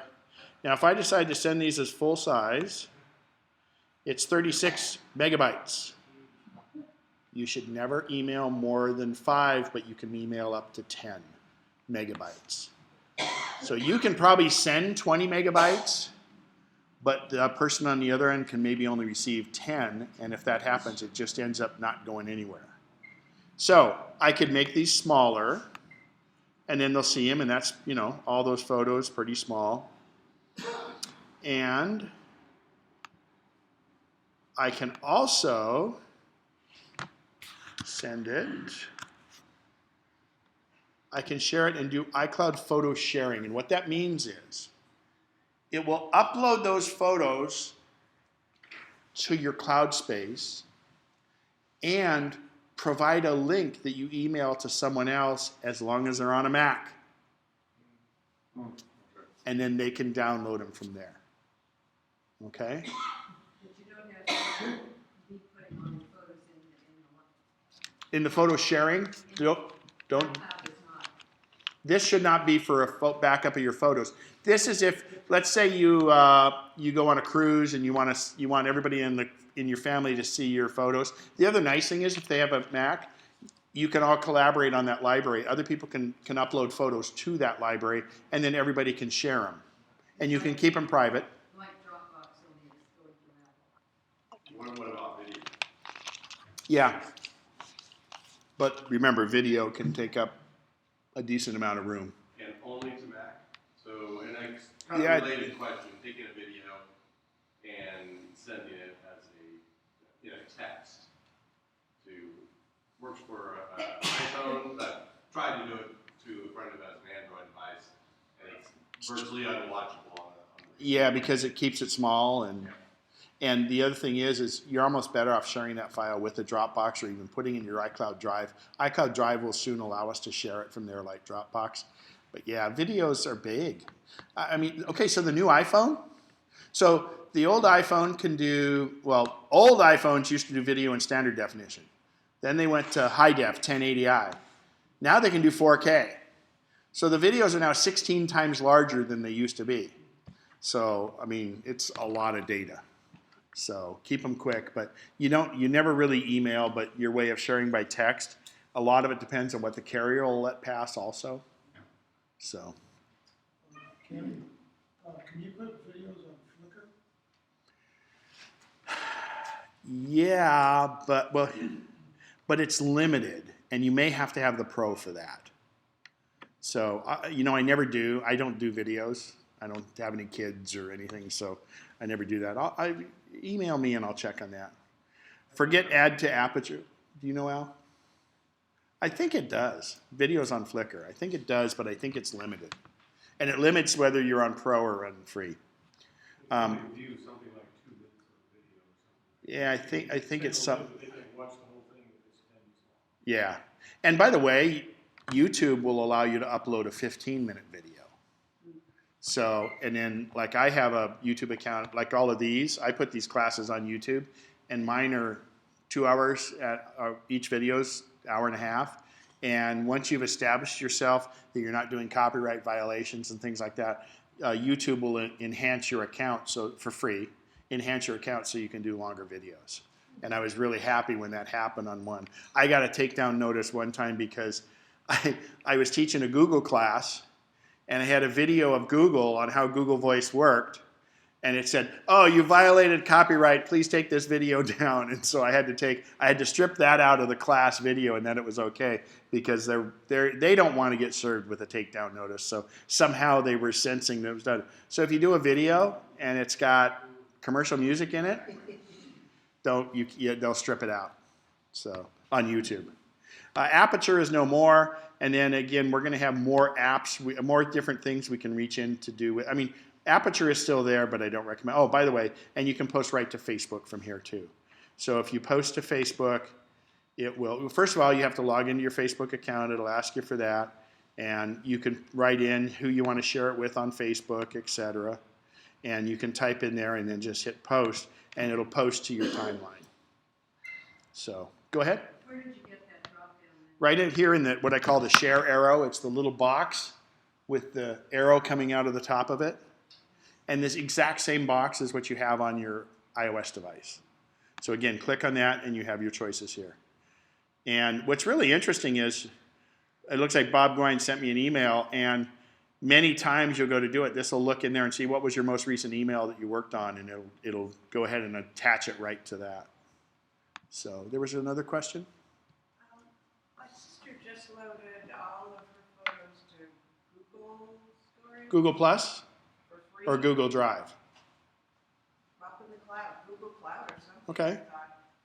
Now, if I decide to send these as full size, it's 36 megabytes. You should never email more than 5, but you can email up to 10 megabytes. So you can probably send 20 megabytes, but the person on the other end can maybe only receive 10, and if that happens, it just ends up not going anywhere. So I could make these smaller, and then they'll see them, and that's, you know, all those photos pretty small. And I can also send it. I can share it and do iCloud photo sharing. And what that means is it will upload those photos to your cloud space and provide a link that you email to someone else as long as they're on a Mac. And then they can download them from there. Okay? But you don't have to be putting all the photos In the photo sharing, don't. cloud is not. This should not be for a backup of your photos. This is if, let's say you you go on a cruise and you want everybody in your family to see your photos. The other nice thing is if they have a Mac, you can all collaborate on that library. Other people can upload photos to that library, and then everybody can share them. And you can keep them private. Like Dropbox only is stored for that. What about video? Yeah. But remember, video can take up a decent amount of room. And only to Mac. So, and I kind Yeah. of related question, taking a video and sending it as a text to, works for an iPhone, but tried to do it to a friend who has an Android device, and it's virtually unwatchable on the Yeah, because it keeps it small, and the other thing is you're almost better off sharing that file with a Dropbox or even putting in your iCloud Drive. iCloud Drive will soon allow us to share it from there like Dropbox. But yeah, videos are big. I mean, okay, so the new iPhone. So the old iPhone can do, well, old iPhones used to do video in standard definition. Then they went to high def, 1080i. Now they can do 4K. So the videos are now 16 times larger than they used to be. So, I mean, it's a lot of data. So keep them quick, but you never really email, but your way of sharing by text, a lot of it depends on what the carrier will let pass also. So. Can you put videos on Flickr? Yeah, but it's limited, and you may have to have the Pro for that. So, I never do. I don't do videos. I don't have any kids or anything, so I never do that. Email me and I'll check on that. Forget add to Aperture. Do you know, Al? I think it does. Videos on Flickr. I think it does, but I think it's limited. And it limits whether you're on Pro or on free. View something like 2 minutes of video or something. Yeah, I think it's something. They can watch the whole thing if it's 10 minutes long. Yeah. And by the way, YouTube will allow you to upload a 15-minute video. So, and then like I have a YouTube account, like all of these, I put these classes on YouTube, and mine are 2 hours, each video's hour and a half. And once you've established yourself that you're not doing copyright violations and things like that, YouTube will enhance your account for free, enhance your account so you can do longer videos. And I was really happy when that happened on one. I got a takedown notice one time because I was teaching a Google class, and I had a video of Google on how Google Voice worked, and it said, "Oh, you violated copyright. Please take this video down." And so I had to strip that out of the class video, and then it was okay because they don't want to get served with a takedown notice. So somehow they were sensing that it was done. So if you do a video and it's got commercial music in it, they'll strip it out. So on YouTube. Aperture is no more, and then again, we're going to have more apps, more different things we can reach in to do. I mean, Aperture is still there, but I don't recommend. Oh, by the way, and you can post right to Facebook from here too. So if you post to Facebook, it will, first of all, you have to log into your Facebook account. It'll ask you for that, and you can write in who you want to share it with on Facebook, etc. And you can type in there and then just hit post, and it'll post to your timeline. So go ahead. Where did you get that drop down? Right in here in the what I call the share arrow. It's the little box with the arrow coming out of the top of it. And this exact same box is what you have on your iOS device. So again, click on that and you have your choices here. And what's really interesting is, it looks like Bob Gwine sent me an email, and many times you'll go to do it, this will look in there and see what was your most recent email that you worked on, and it'll go ahead and attach it right to that. So there was another question? My sister just loaded all of her photos to Google Storage Google Plus for free. or Google Drive? Up in the cloud, Google Cloud or something. Okay.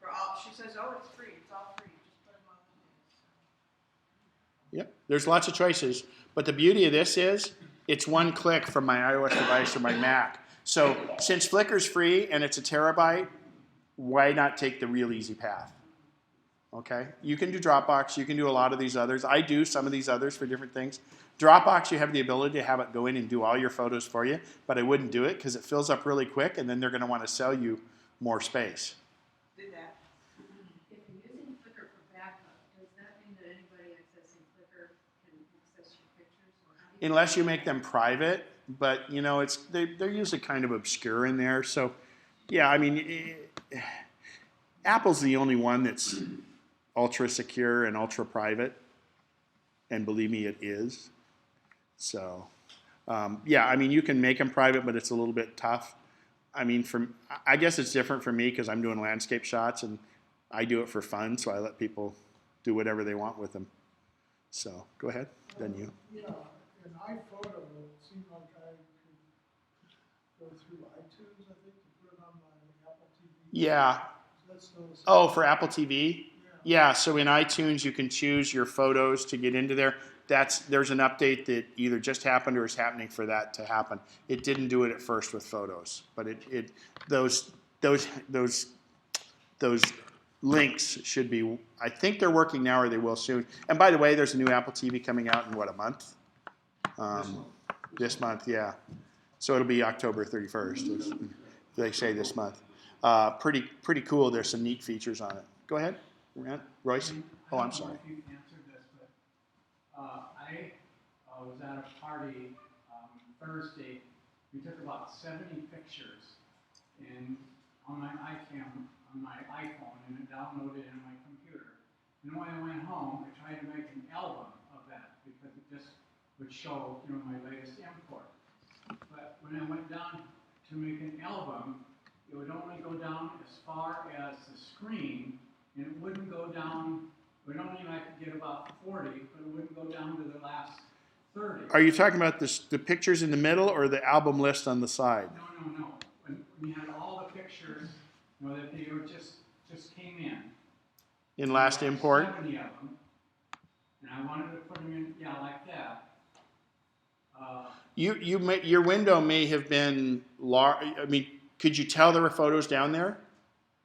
For all, she says, oh, it's free, it's all free, just put them on the Yep, there's lots of choices. But the beauty of this is, it's one click from my iOS device or my Mac. So since Flickr's free and it's a terabyte, why not take the real easy path? Okay, you can do Dropbox, you can do a lot of these others. I do some of these others for different things. Dropbox, you have the ability to have it go in and do all your photos for you, but I wouldn't do it because it fills up really quick, and then they're going to want to sell you more space. Did that. If you're using Flickr for backup, does that mean that anybody accessing Flickr can access your pictures? Or how do you Unless you make them private, but you know, they're usually kind of obscure in there. So, yeah, I mean, Apple's the only one that's ultra secure and ultra private, and believe me, it is. So, yeah, I mean, you can make them private, but it's a little bit tough. I mean, I guess it's different for me because I'm doing landscape shots and I do it for fun, so I let people do whatever they want with them. So, go ahead, then you. Yeah, in iPhoto, it seemed like I could go through iTunes, I think, to put it on my Apple TV. Yeah. That's noticeable. Oh, for Apple TV? Yeah, so in iTunes you can choose your photos to get into there. There's an update that either just happened or is happening for that to happen. It didn't do it at first with photos, but those links should be, I think they're working now or they will soon. And by the way, there's a new Apple TV coming out in what, a month? This month, yeah. So it'll be October 31st, they say this month. Pretty cool. There's some neat features on it. Go ahead, Royce. Oh, I'm sorry. I don't know if you answered this, but I was at a party Thursday. We took about 70 pictures and on my iCam, on my iPhone, and it downloaded in my computer. And when I went home, I tried to make an album of that because it just would show, you know, my latest import. But when I went down to make an album, it would only go down as far as the screen, and it wouldn't go down, it would only like get about 40, but it wouldn't go down to the last 30. Are you talking about the pictures in the middle or the album list on the side? No. When we had all the pictures, you know, that they were just came in. In last Like import? 70 of them, and I wanted to put them in, yeah, like that. Your window may have been large. I mean, could you tell there were photos down there,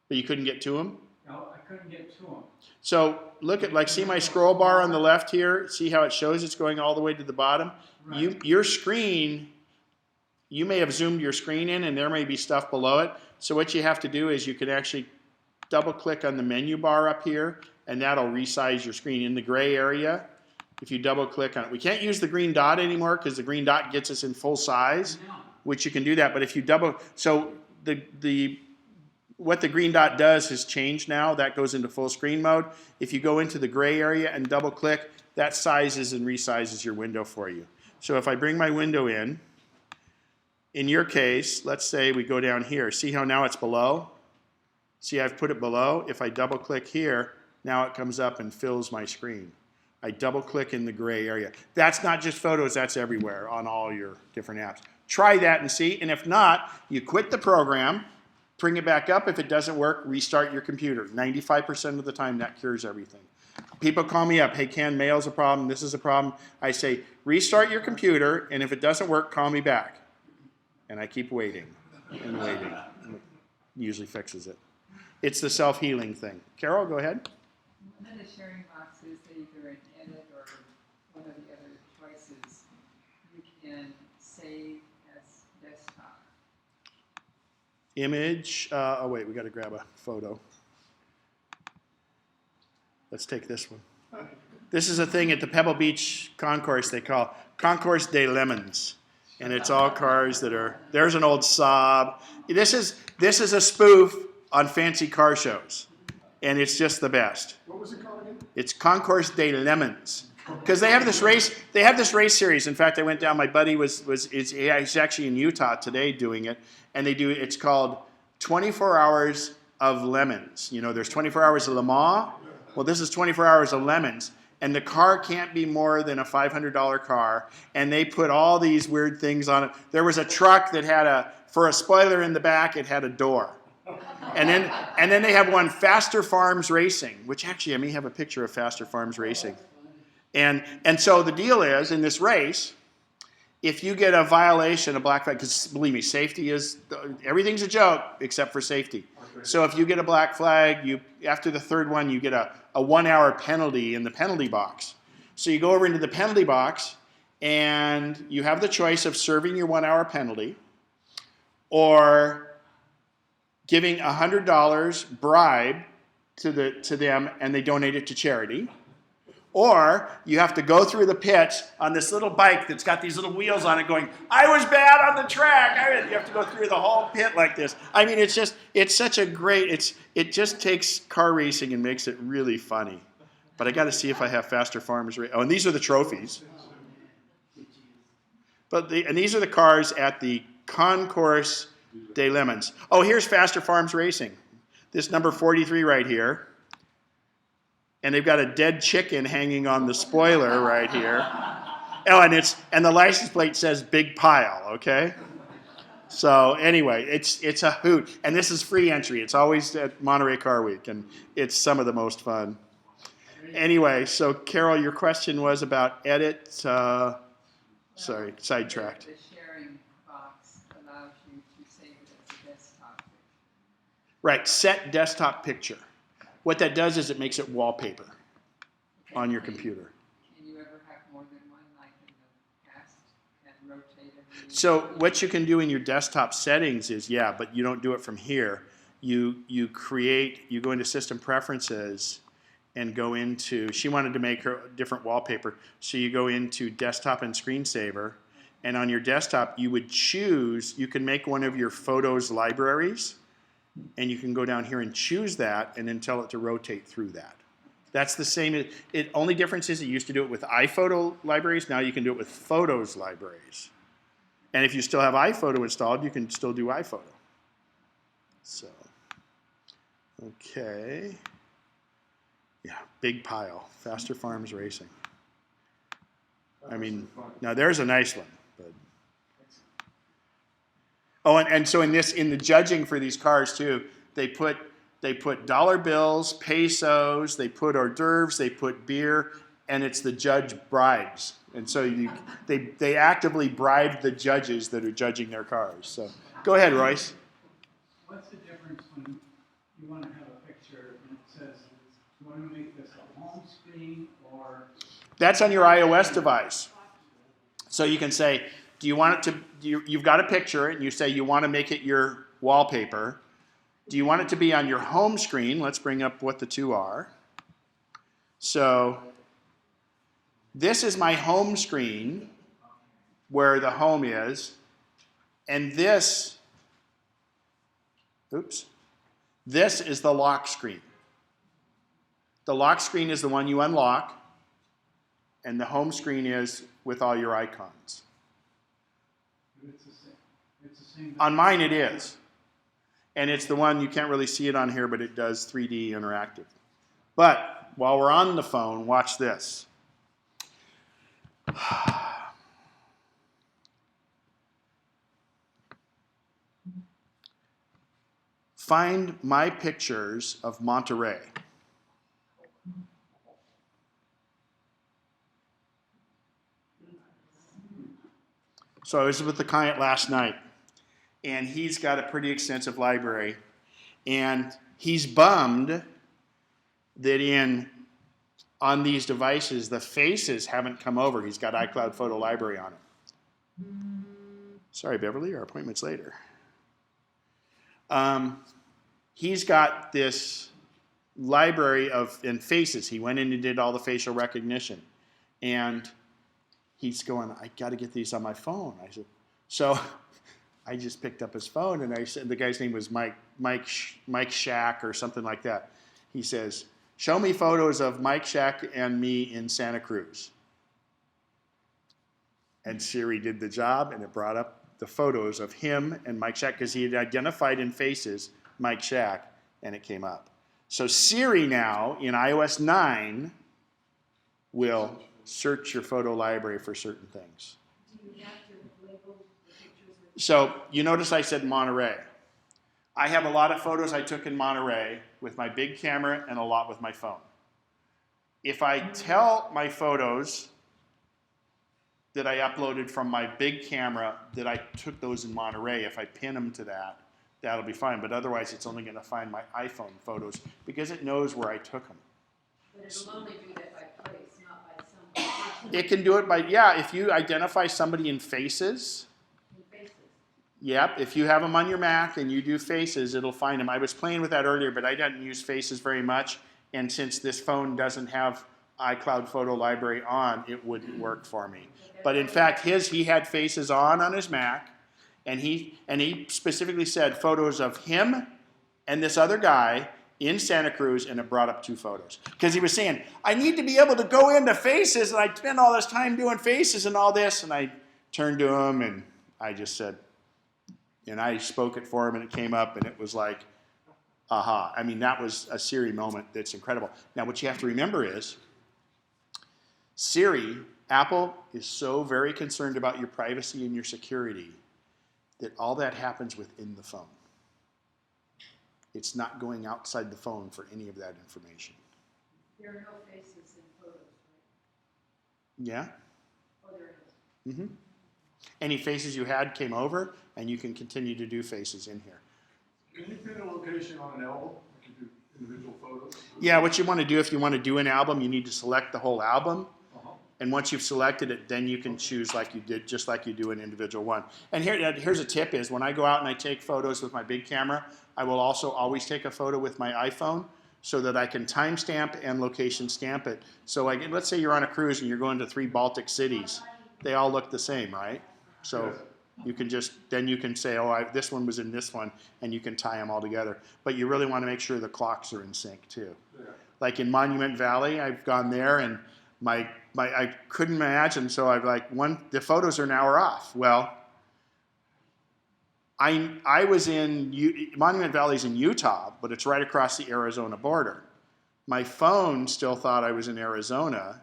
but you couldn't get to them? No, I couldn't get to them. So look at, like, see my scroll bar on the left here? See how it shows it's going all the way to the bottom? Right. Your screen, you may have zoomed your screen in and there may be stuff below it. So what you have to do is you can actually double click on the menu bar up here and that'll resize your screen in the gray area. If you double click on it, we can't use the green dot anymore because the green dot gets us in full size, which you can do that. But if you so what the green dot does has changed now. That goes into full screen mode. If you go into the gray area and double click, that sizes and resizes your window for you. So if I bring my window in your case, let's say we go down here. See how now it's below? See, I've put it below. If I double click here, now it comes up and fills my screen. I double click in the gray area. That's not just photos, that's everywhere on all your different apps. Try that and see, and if not, you quit the program, bring it back up. If it doesn't work, restart your computer. 95% of the time, that cures everything. People call me up, hey, Ken, mail's a problem, this is a problem. I say, restart your computer, and if it doesn't work, call me back. And I keep waiting and waiting. And it usually fixes it. It's the self-healing thing. Carol, go ahead. One of the sharing boxes, either an edit or one of the other choices, you can save as desktop. Image, oh wait, we got to grab a photo. Let's take this one. This is a thing at the Pebble Beach concourse they call Concourse des Lemons. And it's all cars that are, there's an old Saab. This is a spoof on fancy car shows. And it's just the best. What was it called again? It's Concourse des Lemons. Because they have this race series. In fact, I went down, my buddy he's actually in Utah today doing it. And it's called 24 Hours of Lemons. You know, there's 24 Hours of Le Mans. Well, this is 24 Hours of Lemons. And the car can't be more than a $500 car. And they put all these weird things on it. There was a truck that had for a spoiler in the back, it had a door. And then they have one, Faster Farms Racing, which actually I may have a picture of Faster Farms Racing. And so the deal is, in this race, if you get a violation, a black flag, because believe me, safety is, everything's a joke except for safety. So if you get a black flag, after the third one, you get a 1 hour penalty in the penalty box. So you go over into the penalty box, and you have the choice of serving your 1 hour penalty, or giving $100 bribe to them, and they donate it to charity. Or you have to go through the pits on this little bike that's got these little wheels on it going, I was bad on the track. You have to go through the whole pit like this. I mean, it's such a great, it just takes car racing and makes it really funny. But I got to see if I have Faster Farms Racing. Oh, and these are the trophies. And these are the cars at the Concourse des Lemons. Oh, here's Faster Farms Racing. This number 43 right here. And they've got a dead chicken hanging on the spoiler right here. Oh, and the license plate says Big Pile, okay? So anyway, it's a hoot. And this is free entry. It's always at Monterey Car Week, and it's some of the most fun. Anyway, so Carol, your question was about edit. Sorry, sidetracked. The sharing box allows you to save it as a desktop picture. Right, set desktop picture. What that does is it makes it wallpaper on your computer. Can you ever have more than one, like in the past, and rotate every? So what you can do in your desktop settings is, but you don't do it from here. You go into System Preferences and go into, she wanted to make her different wallpaper, so you go into Desktop and Screensaver, and on your desktop you would choose, you can make one of your photos libraries, and you can go down here and choose that and then tell it to rotate through that. That's the same. Only difference is it used to do it with iPhoto libraries. Now you can do it with Photos libraries. And if you still have iPhoto installed, you can still do iPhoto. So, okay. Yeah, Big Pile, Faster Farms Racing. I mean, now there's a nice one. But. Oh, and so in the judging for these cars too, they put dollar bills, pesos, they put hors d'oeuvres, they put beer, and it's the judge bribes. And so they actively bribe the judges that are judging their cars. So go ahead, Royce. What's the difference when you want to have a picture and it says, you want to make this a home screen or? That's on your iOS device. So you can say, do you want it to, you've got a picture and you say you want to make it your wallpaper. Do you want it to be on your home screen? Let's bring up what the two are. So this is my home screen where the home is. And this is the lock screen. The lock screen is the one you unlock. And the home screen is with all your icons. It's the same. On mine it is. And it's the one, you can't really see it on here, but it does 3D interactive. But while we're on the phone, watch this. find my pictures of Monterey. So I was with the client last night, and he's got a pretty extensive library, and he's bummed that on these devices, the faces haven't come over. He's got iCloud Photo Library on it. Sorry, Beverly, our appointment's later. He's got this library in faces. He went in and did all the facial recognition. And he's going, I got to get these on my phone. I said, so I just picked up his phone, and I said, the guy's name was Mike Shack or something like that. He says, show me photos of Mike Shack and me in Santa Cruz. And Siri did the job, and it brought up the photos of him and Mike Shack, because he had identified in faces Mike Shack, and it came up. So Siri now, in iOS 9, will search your photo library for certain things. Do you have to label the pictures with? So you notice I said Monterey. I have a lot of photos I took in Monterey with my big camera and a lot with my phone. If I tell my photos that I uploaded from my big camera that I took those in Monterey, if I pin them to that, that'll be fine. But otherwise, it's only going to find my iPhone photos because it knows where I took them. But it'll only do that by place, not by some person It can do it by, if you identify somebody in faces, in faces. yep, if you have them on your Mac and you do faces, it'll find them. I was playing with that earlier, but I didn't use faces very much. And since this phone doesn't have iCloud Photo Library on, it wouldn't work for me. But in fact, he had faces on his Mac, and he specifically said photos of him and this other guy in Santa Cruz, and it brought up 2 photos. Because he was saying, I need to be able to go into faces, and I spend all this time doing faces and all this, and I turned to him, and I just said, and I spoke it for him, and it came up, and it was like, aha. I mean, that was a Siri moment that's incredible. Now, what you have to remember is, Siri, Apple is so very concerned about your privacy and your security that all that happens within the phone. It's not going outside the phone for any of that information. There are no faces in photos, right? Yeah? Oh, there is. Any faces you had came over, and you can continue to do faces in here. Can you pin a location on an album? Like you do individual photos? Yeah, what you want to do if you want to do an album, you need to select the whole album. Uh-huh. And once you've selected it, then you can choose like you did, just like you do an individual one. And here's a tip is when I go out and I take photos with my big camera, I will also always take a photo with my iPhone so that I can timestamp and location stamp it. So let's say you're on a cruise and you're going to 3 Baltic cities. They all look the same, right? So you can then you can say, this one was in this one, and you can tie them all together. But you really want to make sure the clocks are in sync too. Yeah. Like in Monument Valley, I've gone there, and I couldn't imagine, so the photos are an hour off. Well, I was in, Monument Valley's in Utah, but it's right across the Arizona border. My phone still thought I was in Arizona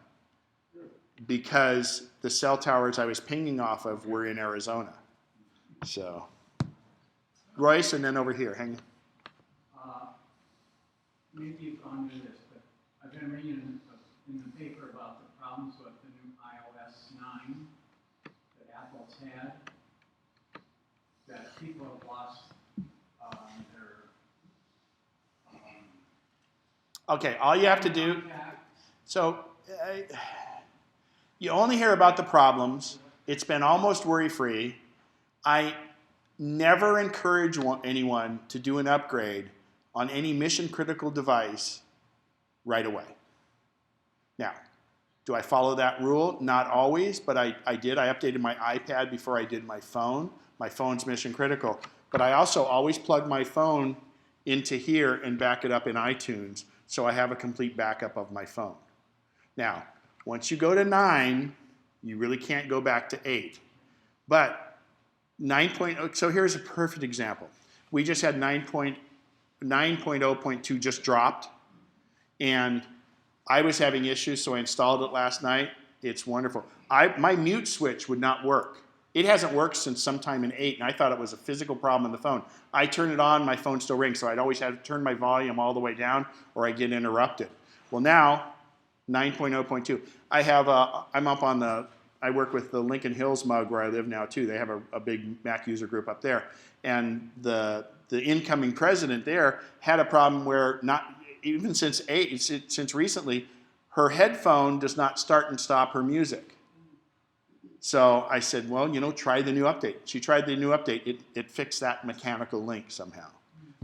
because the cell towers I was pinging off of were in Arizona. So, Royce, and then over here, hang on. Maybe you've gone through this, but I've been reading in the paper about the problems with the new iOS 9 that Apple's had, that people have lost their Okay, all you have to do, contact. so you only hear about the problems. It's been almost worry-free. I never encourage anyone to do an upgrade on any mission-critical device right away. Now, do I follow that rule? Not always, but I did. I updated my iPad before I did my phone. My phone's mission-critical. But I also always plug my phone into here and back it up in iTunes so I have a complete backup of my phone. Now, once you go to 9, you really can't go back to 8. But 9.0, so here's a perfect example. We just had 9.0.2 just dropped, and I was having issues, so I installed it last night. It's wonderful. My mute switch would not work It hasn't worked since sometime in 8, and I thought it was a physical problem in the phone. I turn it on, my phone still rings, so I'd always have to turn my volume all the way down or I get interrupted. Well, now, 9.0.2, I'm up on I work with the Lincoln Hills Mug where I live now too. They have a big Mac user group up there. And the incoming president there had a problem where even since recently, her headphone does not start and stop her music. So I said, well, try the new update. She tried the new update. It fixed that mechanical link somehow.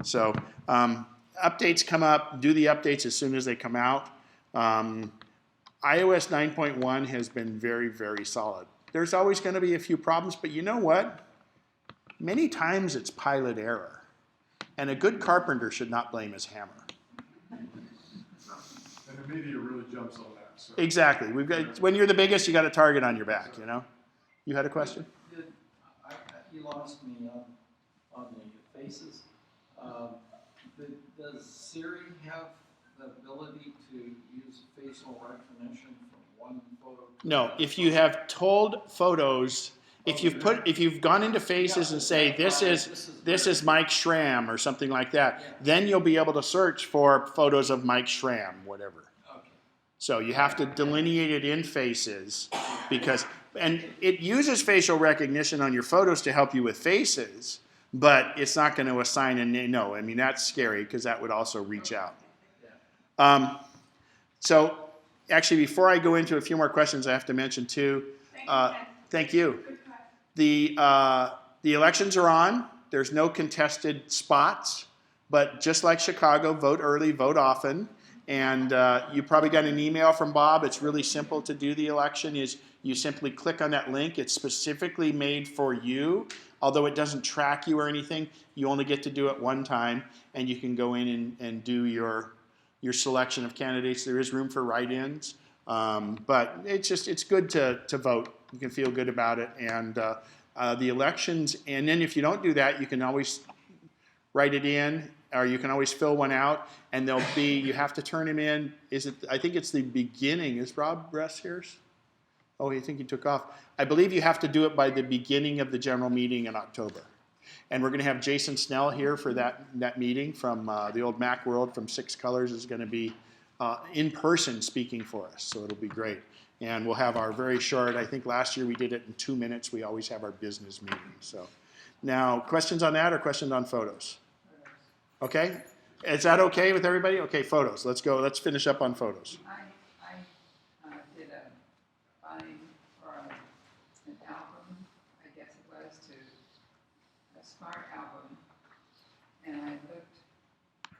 So updates come up, do the updates as soon as they come out. iOS 9.1 has been very, very solid. There's always going to be a few problems, but you know what? Many times it's pilot error. And a good carpenter should not blame his hammer. And NVIDIA really jumps on that. So. Exactly. When you're the biggest, you got a target on your back, You had a question? You lost me on the faces. Does Siri have the ability to use facial recognition from one photo? No. If you have told photos, if you've gone into Faces and say this is Mike Schramm or something like that, then you'll be able to search for photos of Mike Schramm, whatever. So you have to delineate it in Faces and it uses facial recognition on your photos to help you with faces, but it's not going to assign a name. No, I mean, that's scary because that would also reach out. So actually, before I go into a few more questions, I have to mention too, thank you. The elections are on. There's no contested spots, but just like Chicago, vote early, vote often. And you probably got an email from Bob. It's really simple to do the election. You simply click on that link. It's specifically made for you. Although it doesn't track you or anything, you only get to do it one time, and you can go in and do your selection of candidates. There is room for write-ins, but it's good to vote. You can feel good about it. And the elections, and then if you don't do that, you can always write it in, or you can always fill one out, and you have to turn them in. I think it's the beginning. Is Rob Bress here? Oh, I think he took off. I believe you have to do it by the beginning of the general meeting in October. And we're going to have Jason Snell here for that meeting from the old Mac World from Six Colors is going to be in person speaking for us. So it'll be great. And we'll have our very short, I think last year we did it in 2 minutes. We always have our business meeting. So now questions on that or questions on photos? Okay. Is that okay with everybody? Okay, photos. Let's go. Let's finish up on photos. I did a buying for an album, I guess it was, to a smart album, and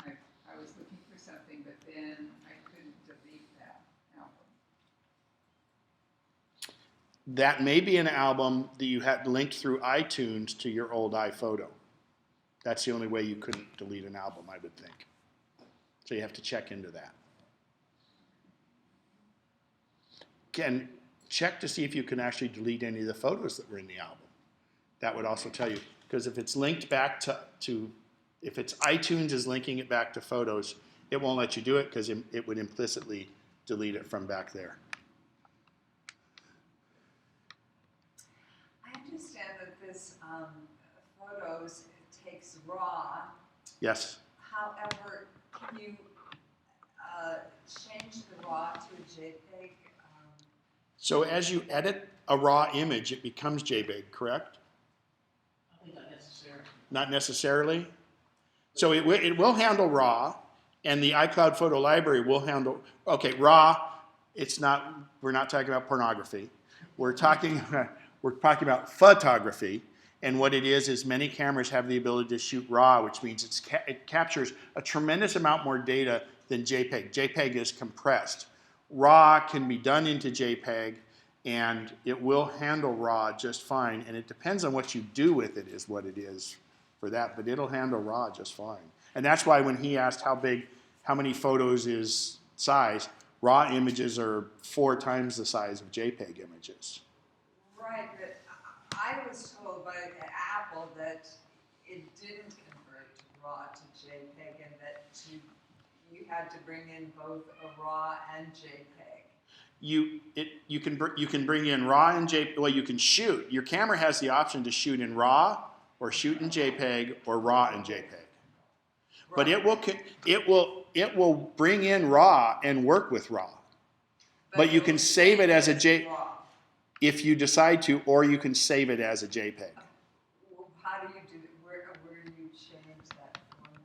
I was looking for something, but then I couldn't delete that album. That may be an album that you had linked through iTunes to your old iPhoto. That's the only way you couldn't delete an album, I would think. So you have to check into that. Again, check to see if you can actually delete any of the photos that were in the album. That would also tell you, because if it's linked back to if it's iTunes is linking it back to photos, it won't let you do it because it would implicitly delete it from back there. I understand that this photos takes RAW. Yes. However, can you change the RAW to a JPEG? So as you edit a raw image, it becomes JPEG, correct? I think not necessarily. Not necessarily. So it will handle RAW, and the iCloud Photo Library will handle. Okay, RAW. We're not talking about pornography. We're talking about photography. And what it is many cameras have the ability to shoot RAW, which means it captures a tremendous amount more data than JPEG. JPEG is compressed. RAW can be done into JPEG, and it will handle RAW just fine. And it depends on what you do with it is what it is for that. But it'll handle RAW just fine. And that's why when he asked how many photos is size, RAW images are 4 times the size of JPEG images. Right, but I was told by Apple that it didn't convert RAW to JPEG and that you had to bring in both a RAW and JPEG. you can bring in RAW and JPEG. Well, you can shoot. Your camera has the option to shoot in RAW or shoot in JPEG or RAW and JPEG. But it will bring in RAW and work with RAW. But you can save it as a J if you decide to, or you can save it as a JPEG. How do you do it? Where do you change that format?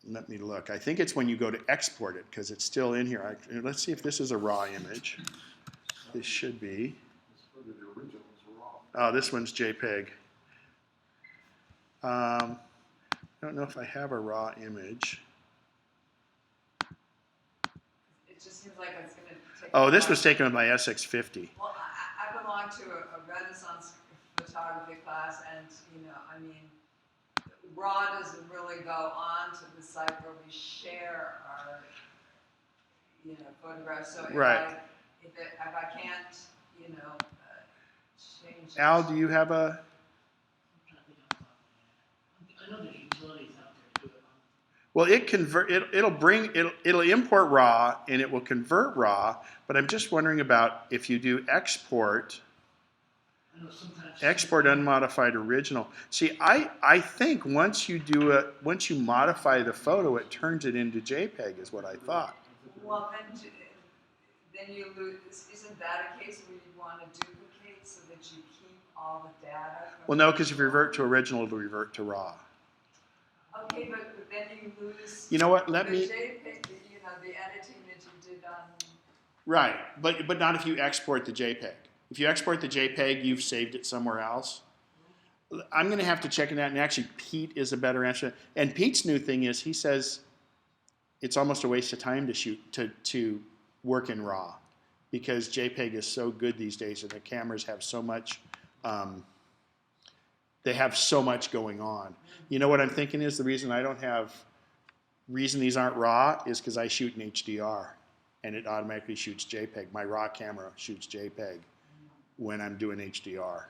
Let me look. I think it's when you go to export it because it's still in here. Let's see if this is a RAW image. This should be. Oh, this one's JPEG. I don't know if I have a RAW image. It just seems like it's going to take. Oh, this was taken with my SX50. Well, I belong to a Renaissance photography class, and I mean, RAW doesn't really go on to the site where we share our, photographs. So if Right. if I can't, change. Al, do you have a? I know there's utilities out there too. Well, it'll import RAW and it will convert RAW. But I'm just wondering about if you do export. I know sometimes. Export unmodified original. See, I think once you modify the photo, it turns it into JPEG, is what I thought. Well, then you lose. Isn't that a case where you want to duplicate so that you keep all the data? Well, no, because if you revert to original, it'll revert to RAW. Okay, but then you lose. You know what? The Let me. JPEG, the editing that you did on. Right, but not if you export the JPEG. If you export the JPEG, you've saved it somewhere else. I'm going to have to check it out, and actually Pete is a better answer. And Pete's new thing is he says it's almost a waste of time to work in RAW because JPEG is so good these days, and the cameras have so much. They have so much going on. You know what I'm thinking is the reason these aren't RAW is because I shoot in HDR, and it automatically shoots JPEG. My RAW camera shoots JPEG when I'm doing HDR.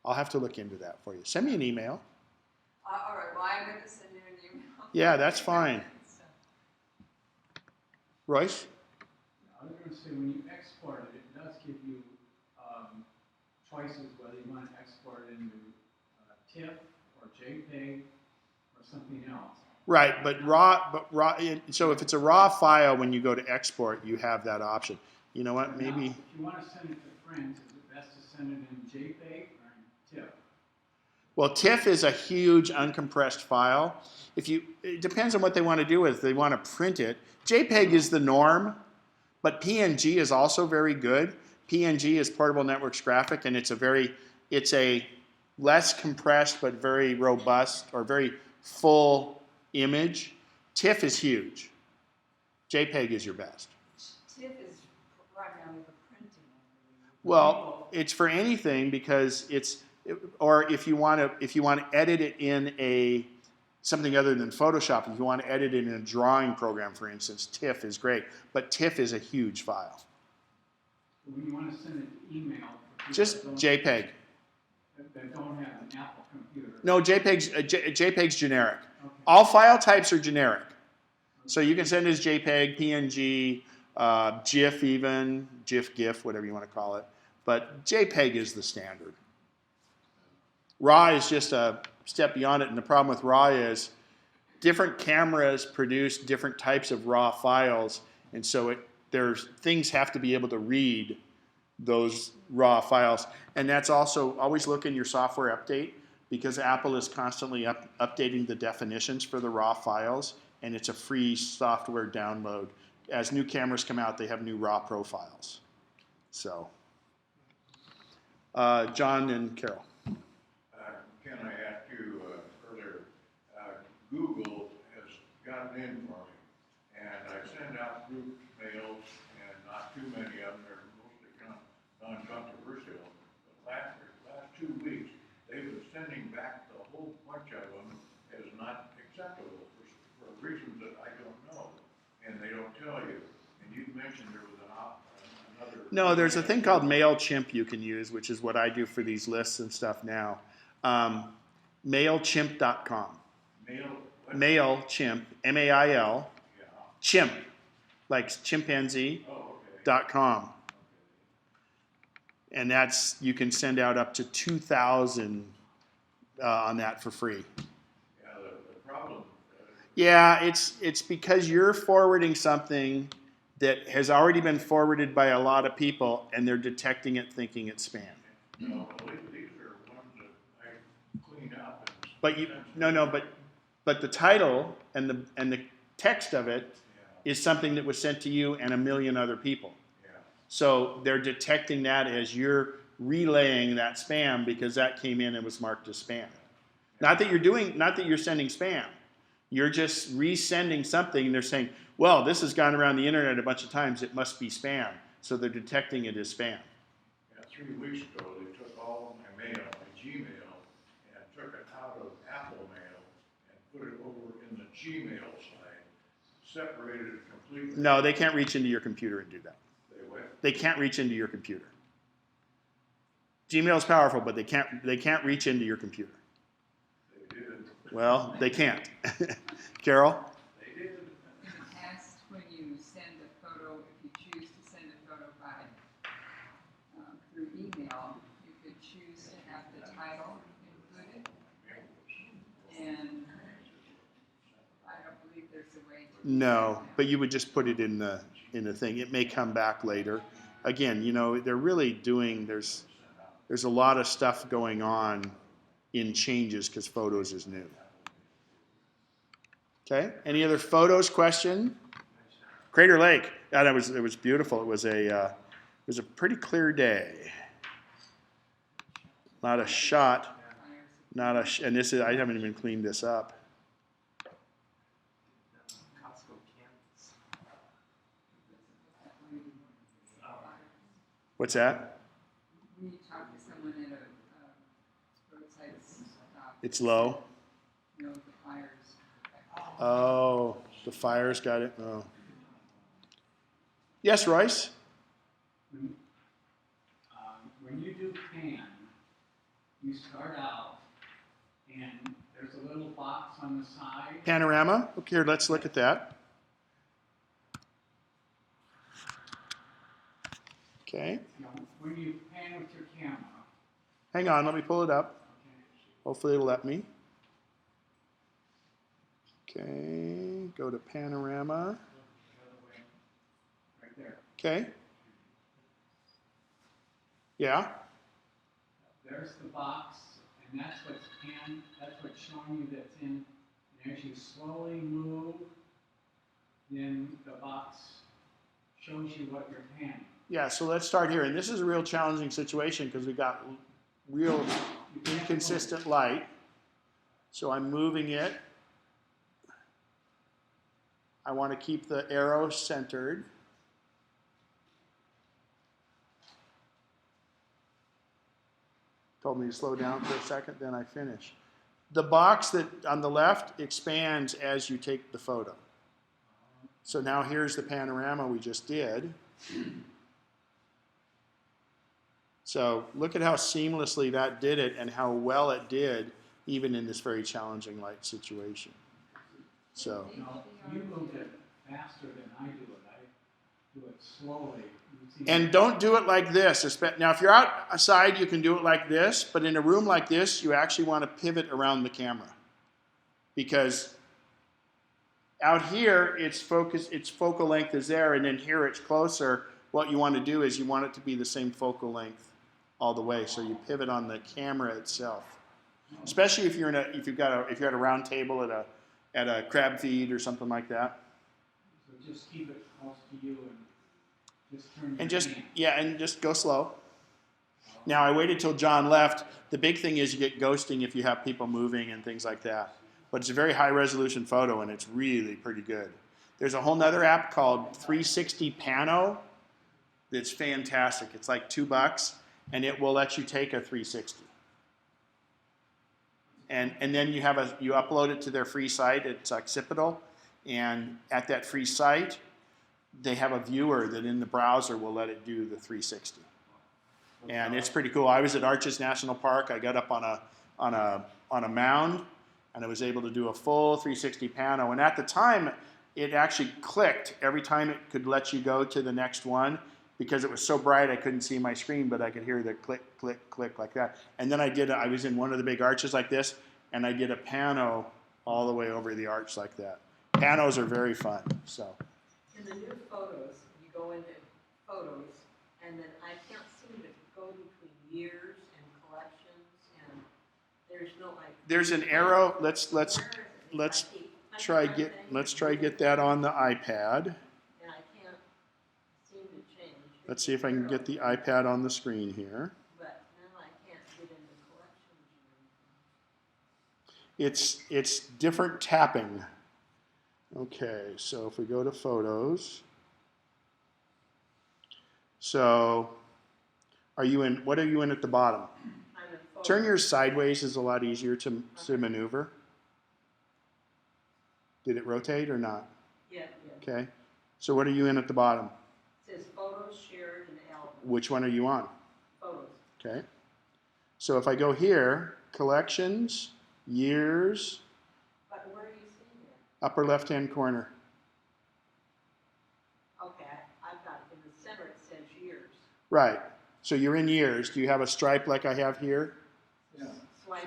I'll have to look into that for you. Send me an email. All right, well, I'm going to send you an email. Yeah, that's fine. Royce? I was going to say, when you export it, it does give you choices whether you want to export it into TIFF or JPEG or something else. Right, but RAW. So if it's a RAW file, when you go to export, you have that option. You know what? Maybe. Now, if you want to send it to friends, is it best to send it in JPEG or in TIFF? Well, TIFF is a huge uncompressed file. It depends on what they want to do with it. If they want to print it. JPEG is the norm, but PNG is also very good. PNG is Portable Networks Graphic, and it's a less compressed but very robust or very full image. TIFF is huge. JPEG is your best. TIFF is primarily for printing. Well, it's for anything because or if you want to edit it in something other than Photoshop, if you want to edit it in a drawing program, for instance, TIFF is great. But TIFF is a huge file. When you want to send an email, for people Just JPEG. that don't have an Apple computer. No, JPEG's generic. Okay. All file types are generic. So you can send as JPEG, PNG, GIF even, GIF, whatever you want to call it. But JPEG is the standard. RAW is just a step beyond it, and the problem with RAW is different cameras produce different types of RAW files, and so things have to be able to read those RAW files. And that's also, always look in your software update, because Apple is constantly updating the definitions for the RAW files, and it's a free software download. As new cameras come out, they have new RAW profiles. So, John and Carol. Can I ask you earlier, Google has gotten in for me, and I send out group mails, and not too many of them, they're mostly non-controversial. But last 2 weeks, they've been sending back the whole bunch of them as not acceptable for reasons that I don't know, and they don't tell you. And you mentioned there was another... No, there's a thing called MailChimp you can use, which is what I do for these lists and stuff now. MailChimp.com. MailChimp, M-A-I-L, Yeah. chimp, like chimpanzee, .com. And that's, you can send out up to 2,000 on that for free. Yeah, the problem, Yeah, it's because you're forwarding something that has already been forwarded by a lot of people, and they're detecting it, thinking it's spam. these are ones that I cleaned up. But you, no, but the title and the text of it is something that was sent to you and a million other people. Yeah. So they're detecting that as you're relaying that spam because that came in and was marked as spam. Not that you're sending spam. You're just resending something and they're saying, well, this has gone around the internet a bunch of times, it must be spam. So they're detecting it as spam. Yeah, 3 weeks ago, they took all of my mail, my Gmail, and took it out of Apple Mail and put it over in the Gmail side, separated it completely. No, they can't reach into your computer and do that. They went, They can't reach into your computer. Gmail's powerful, but they can't reach into your computer. they did. Well, they can't. Carol? They did. In the past, when you send a photo, if you choose to send a photo by, through email, you could choose to have the title included. And I don't believe there's a way to. No, but you would just put it in the thing. It may come back later. Again, they're really doing, there's a lot of stuff going on in changes because Photos is new. Okay, any other Photos question? Crater Lake, yeah, it was beautiful. It was a pretty clear day. Not a shot, and this is, I haven't even cleaned this up. What's that? When you talk to someone at a roadside stop. It's low. The fires. Oh, the fires got it. Oh. Yes, Royce? When you do pan, you start out and there's a little box on the side. Panorama? Okay, here, let's look at that. Okay. When you pan with your camera. Hang on, let me pull it up. Hopefully it'll let me. Okay, go to Panorama. Right there. Okay. Yeah. There's the box, and that's what's pan. That's what's showing you that's in. And as you slowly move, then the box shows you what you're panning. Yeah, so let's start here. And this is a real challenging situation because we've got real inconsistent light. So I'm moving it. I want to keep the arrow centered. Told me to slow down for a second, then I finish. The box that on the left expands as you take the photo. So now here's the panorama we just did. So look at how seamlessly that did it and how well it did even in this very challenging light situation. So. No, you move it faster than I do it. I do it slowly. And don't do it like this. Now, if you're outside, you can do it like this, but in a room like this, you actually want to pivot around the camera. Because out here, its focal length is there, and then here it's closer. What you want to do is you want it to be the same focal length all the way, so you pivot on the camera itself. Especially if you're if you're at a round table at a crab feed or something like that. So just keep it close to you and just turn And your just, hand. yeah, and just go slow. Now, I waited till John left. The big thing is you get ghosting if you have people moving and things like that. But it's a very high resolution photo and it's really pretty good. There's a whole nother app called 360 Pano that's fantastic. It's like $2 and it will let you take a 360. And then you upload it to their free site. It's Occipital. And at that free site, they have a viewer that in the browser will let it do the 360. And it's pretty cool. I was at Arches National Park. I got up on a mound, and I was able to do a full 360 pano. And at the time, it actually clicked every time it could let you go to the next one because it was so bright I couldn't see my screen, but I could hear the click, click, click like that. And then I was in one of the big arches like this, and I did a pano all the way over the arch like that. Panos are very fun, so. In the new photos, you go into photos, and then I can't seem to go between years and collections, and there's no like. There's an arrow. Let's Where is it? let's I keep try punching get my thing, let's try get that on the iPad. and I can't seem to change. Let's see if I can get the iPad on the screen here. But now I can't get into collections or anything. It's different tapping. Okay, so if we go to photos. So are you in, what are you in at the bottom? I'm in photos. Turn yours sideways is a lot easier to maneuver. Did it rotate or not? Yeah. Okay. So what are you in at the bottom? It says photos shared and album. Which one are you on? Photos. Okay. So if I go here, collections, years, But where are you seeing it? upper left-hand corner. Okay, I've got it in the center, it says years. Right. So you're in years. Do you have a stripe like I have here? Yeah. Swipe.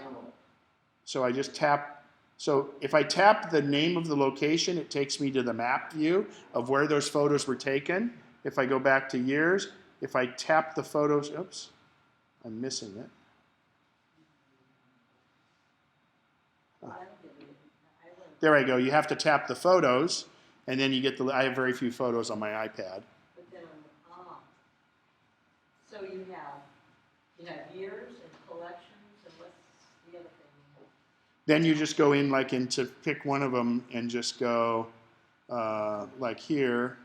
So I just tap. So if I tap the name of the location, it takes me to the map view of where those photos were taken. If I go back to years, if I tap the photos, oops, I'm missing it. I don't get it. I went, There I go. You have to tap the photos, and then you get the, I have very few photos on my iPad. but then so you have years and collections, and what's the other thing? Then you just go in like into pick one of them and just go like here.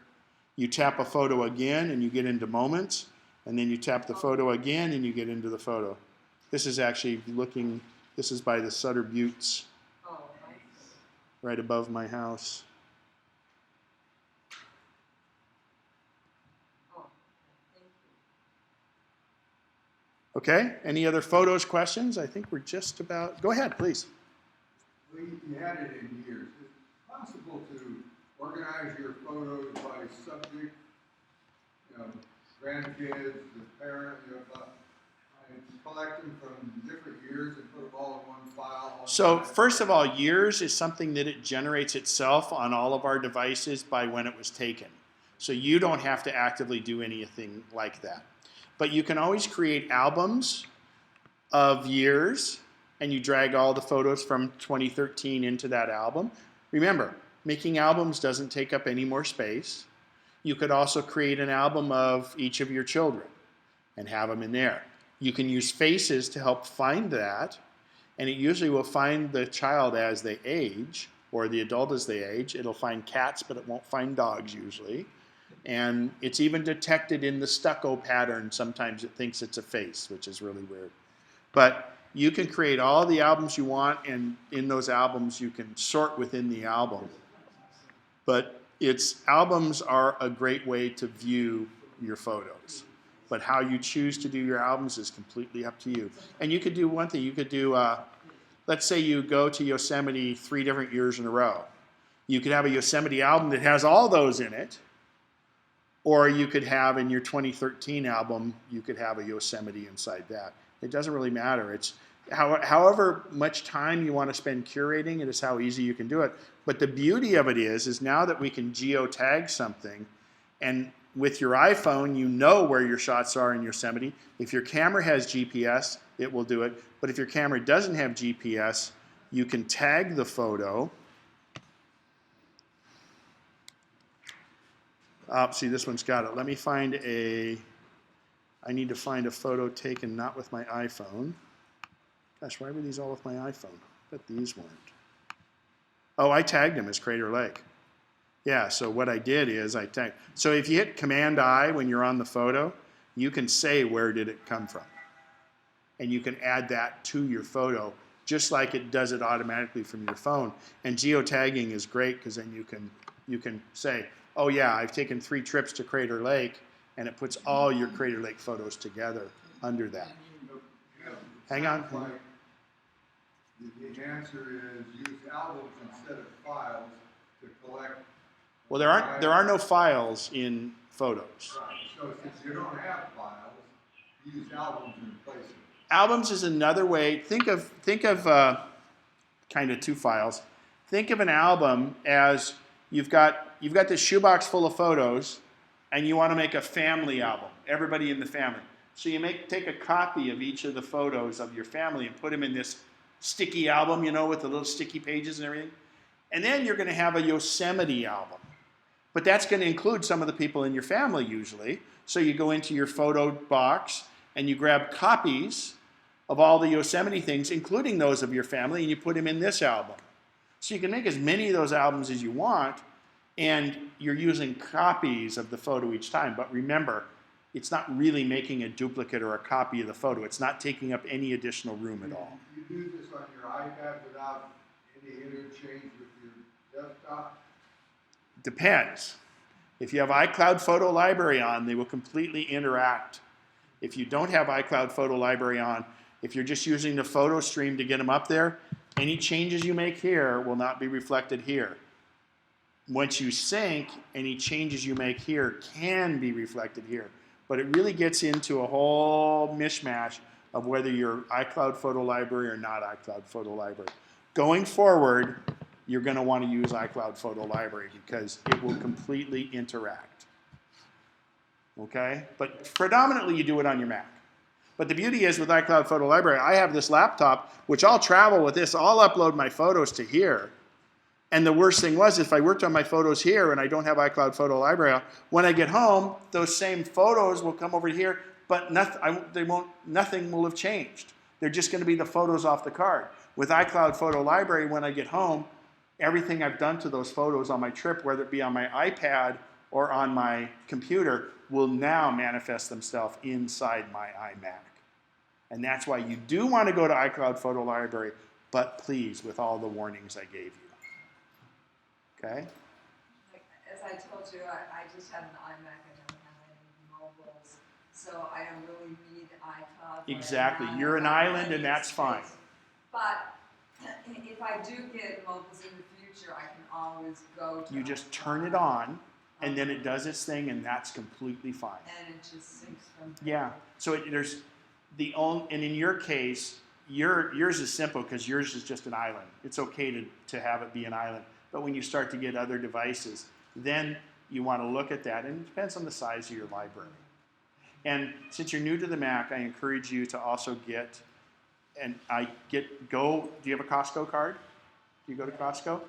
You tap a photo again and you get into moments, and then you tap the photo again and you get into the photo. This is actually looking, this is by the Sutter Buttes Oh, I see. right above my house. Oh, thank you. Okay, any other photos, questions? I think we're just about, go ahead, please. Well, you had it in years. Is it possible to organize your photos by subject, grandkids, the parent, and collect them from different years and put them all in one file? So first of all, years is something that it generates itself on all of our devices by when it was taken. So you don't have to actively do anything like that. But you can always create albums of years, and you drag all the photos from 2013 into that album. Remember, making albums doesn't take up any more space. You could also create an album of each of your children and have them in there. You can use faces to help find that, and it usually will find the child as they age, or the adult as they age. It'll find cats, but it won't find dogs usually. And it's even detected in the stucco pattern. Sometimes it thinks it's a face, which is really weird. But you can create all the albums you want, and in those albums you can sort within the album. But albums are a great way to view your photos. But how you choose to do your albums is completely up to you. And you could do one thing. You could do, let's say you go to Yosemite 3 different years in a row. You could have a Yosemite album that has all those in it. Or you could have in your 2013 album, you could have a Yosemite inside that. It doesn't really matter. It's however much time you want to spend curating, it is how easy you can do it. But the beauty of it is now that we can geotag something, and with your iPhone, you know where your shots are in Yosemite. If your camera has GPS, it will do it. But if your camera doesn't have GPS, you can tag the photo. See, this one's got it. Let me find I need to find a photo taken not with my iPhone. Gosh, why were these all with my iPhone? But these weren't. Oh, I tagged them as Crater Lake. Yeah, so what I did is I tagged. So if you hit Command-I when you're on the photo, you can say where did it come from. And you can add that to your photo, just like it does it automatically from your phone. And geotagging is great because then you can say, oh yeah, I've taken 3 trips to Crater Lake, and it puts all your Crater Lake photos together under that. Hang on. The answer is use albums instead of files to collect. Well, there are no files in photos. Right. So if you don't have files, use albums in place of it. Albums is another way. Think of kind of two files. Think of an album as you've got this shoebox full of photos, and you want to make a family album. Everybody in the family. So you take a copy of each of the photos of your family and put them in this sticky album, you know, with the little sticky pages and everything. And then you're going to have a Yosemite album. But that's going to include some of the people in your family usually. So you go into your photo box and you grab copies of all the Yosemite things, including those of your family, and you put them in this album. So you can make as many of those albums as you want, and you're using copies of the photo each time. But remember, it's not really making a duplicate or a copy of the photo. It's not taking up any additional room at all. You do this on your iPad without any interchange with your desktop? Depends. If you have iCloud Photo Library on, they will completely interact. If you don't have iCloud Photo Library on, if you're just using the photo stream to get them up there, any changes you make here will not be reflected here. Once you sync, any changes you make here can be reflected here. But it really gets into a whole mishmash of whether you're iCloud Photo Library or not iCloud Photo Library. Going forward, you're going to want to use iCloud Photo Library because it will completely interact. Okay? But predominantly you do it on your Mac. But the beauty is with iCloud Photo Library, I have this laptop, which I'll travel with this. I'll upload my photos to here. And the worst thing was, if I worked on my photos here and I don't have iCloud Photo Library, when I get home, those same photos will come over here, but nothing will have changed. They're just going to be the photos off the card. With iCloud Photo Library, when I get home, everything I've done to those photos on my trip, whether it be on my iPad or on my computer, will now manifest themselves inside my iMac. And that's why you do want to go to iCloud Photo Library, but please, with all the warnings I gave you. Okay? Like, as I told you, I just have an iMac, I don't have any mobiles, so I don't really need iCloud. Exactly. You're an island, and that's fine. But if I do get mobiles in the future, I can always go to. You just turn it on, and then it does its thing, and that's completely fine. And it just syncs from. Yeah. So and in your case, yours is simple because yours is just an island. It's okay to have it be an island. But when you start to get other devices, then you want to look at that, and it depends on the size of your library. And since you're new to the Mac, I encourage you to also do you have a Costco card? Do you go to Costco?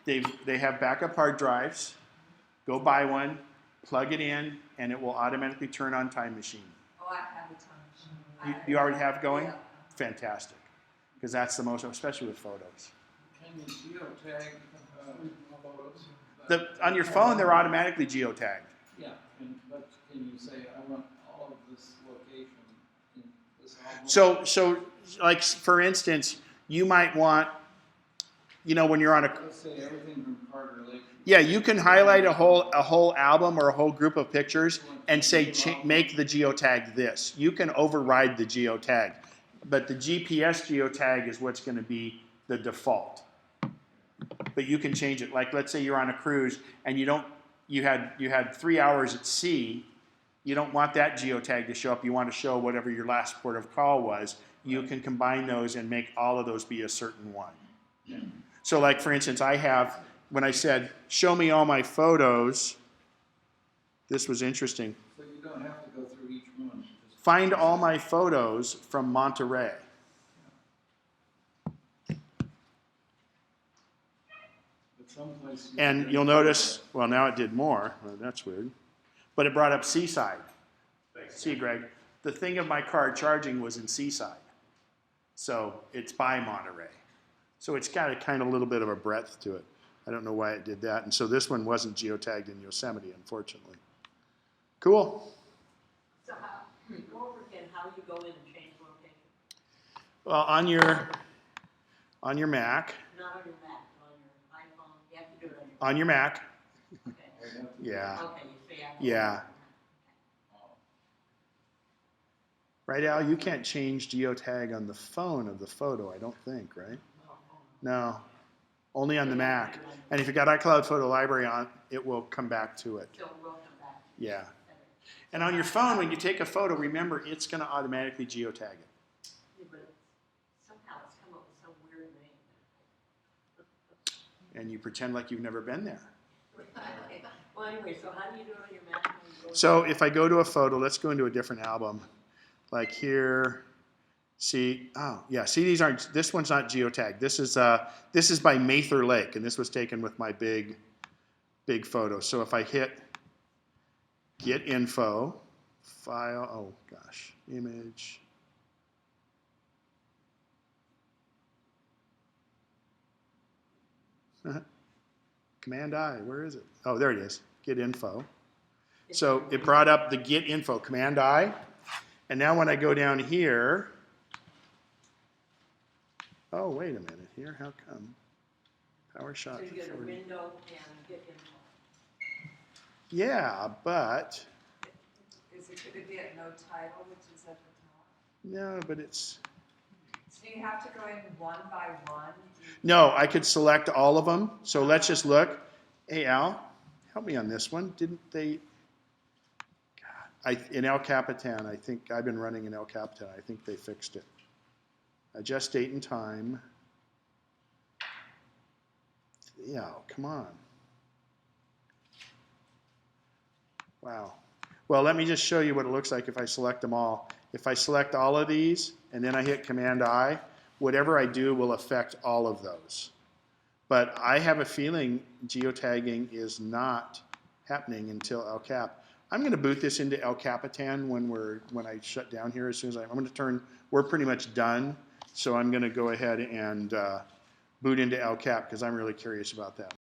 They have backup hard drives. Go buy one, plug it in, and it will automatically turn on Time Machine. Oh, I have a Time Machine. You already have going? Yeah. Fantastic. Because that's the most, especially with photos. Can you geotag photos? On your phone, they're automatically geotagged. Yeah, but can you say, I want all of this location in this album? So like for instance, you might want, when you're on a, Let's say everything from Carter Lake. yeah, you can highlight a whole album or a whole group of pictures and say make the geotag this. You can override the geotag, but the GPS geotag is what's going to be the default. But you can change it. Like let's say you're on a cruise and you had 3 hours at sea. You don't want that geotag to show up. You want to show whatever your last port of call was. You can combine those and make all of those be a certain one. Yeah. So like for instance, when I said, show me all my photos, this was interesting. So you don't have to go through each one. Just Find all my photos from Monterey. But someplace And you'll notice, well, now it did more. Well, that's weird. But it brought up Seaside. See, Greg, the thing of my car charging was in Seaside. So it's by Monterey. So it's got a kind of little bit of a breadth to it. I don't know why it did that. And so this one wasn't geotagged in Yosemite, unfortunately. Cool. So go over again how you go in and change location. Well, on your Mac. Not on your Mac, on your iPhone. You have to do it On your Mac. Okay. Yeah. Okay, you say after. Yeah. Right, Al? You can't change geotag on the phone of the photo, I don't think, right? No. Only on the Mac. And if you got iCloud Photo Library on, it will come back to it. So it will come back. Yeah. And on your phone, when you take a photo, remember, it's going to automatically geotag it. Yeah, but somehow it's come up with some weird name. And you pretend like you've never been there. Well, anyway, so how do you do it on your Mac? when you go So if I go to a photo, let's go into a different album. Like here, see, oh yeah, see these aren't, this one's not geotagged. This is by Mather Lake, and this was taken with my big photo. So if I hit get info, file, oh gosh, image. Command I, where is it? Oh, there it is, get info. So it brought up the get info, Command I. And now when I go down here, oh, wait a minute here, how come? PowerShot. So you get a window and get info. Yeah, but, Could it be at no title, which is at the top? no, but it's, So you have to go in one by one? no, I could select all of them. So let's just look. Hey, Al, help me on this one. Didn't they, in El Capitan, I think, I've been running in El Capitan. I think they fixed it. Adjust date and time. Yeah, come on. Wow. Well, let me just show you what it looks like if I select them all. If I select all of these and then I hit Command I, whatever I do will affect all of those. But I have a feeling geotagging is not happening until El Cap. I'm going to boot this into El Capitan when I shut down here. As soon as I'm going to turn, we're pretty much done. So I'm going to go ahead and boot into El Cap because I'm really curious about that.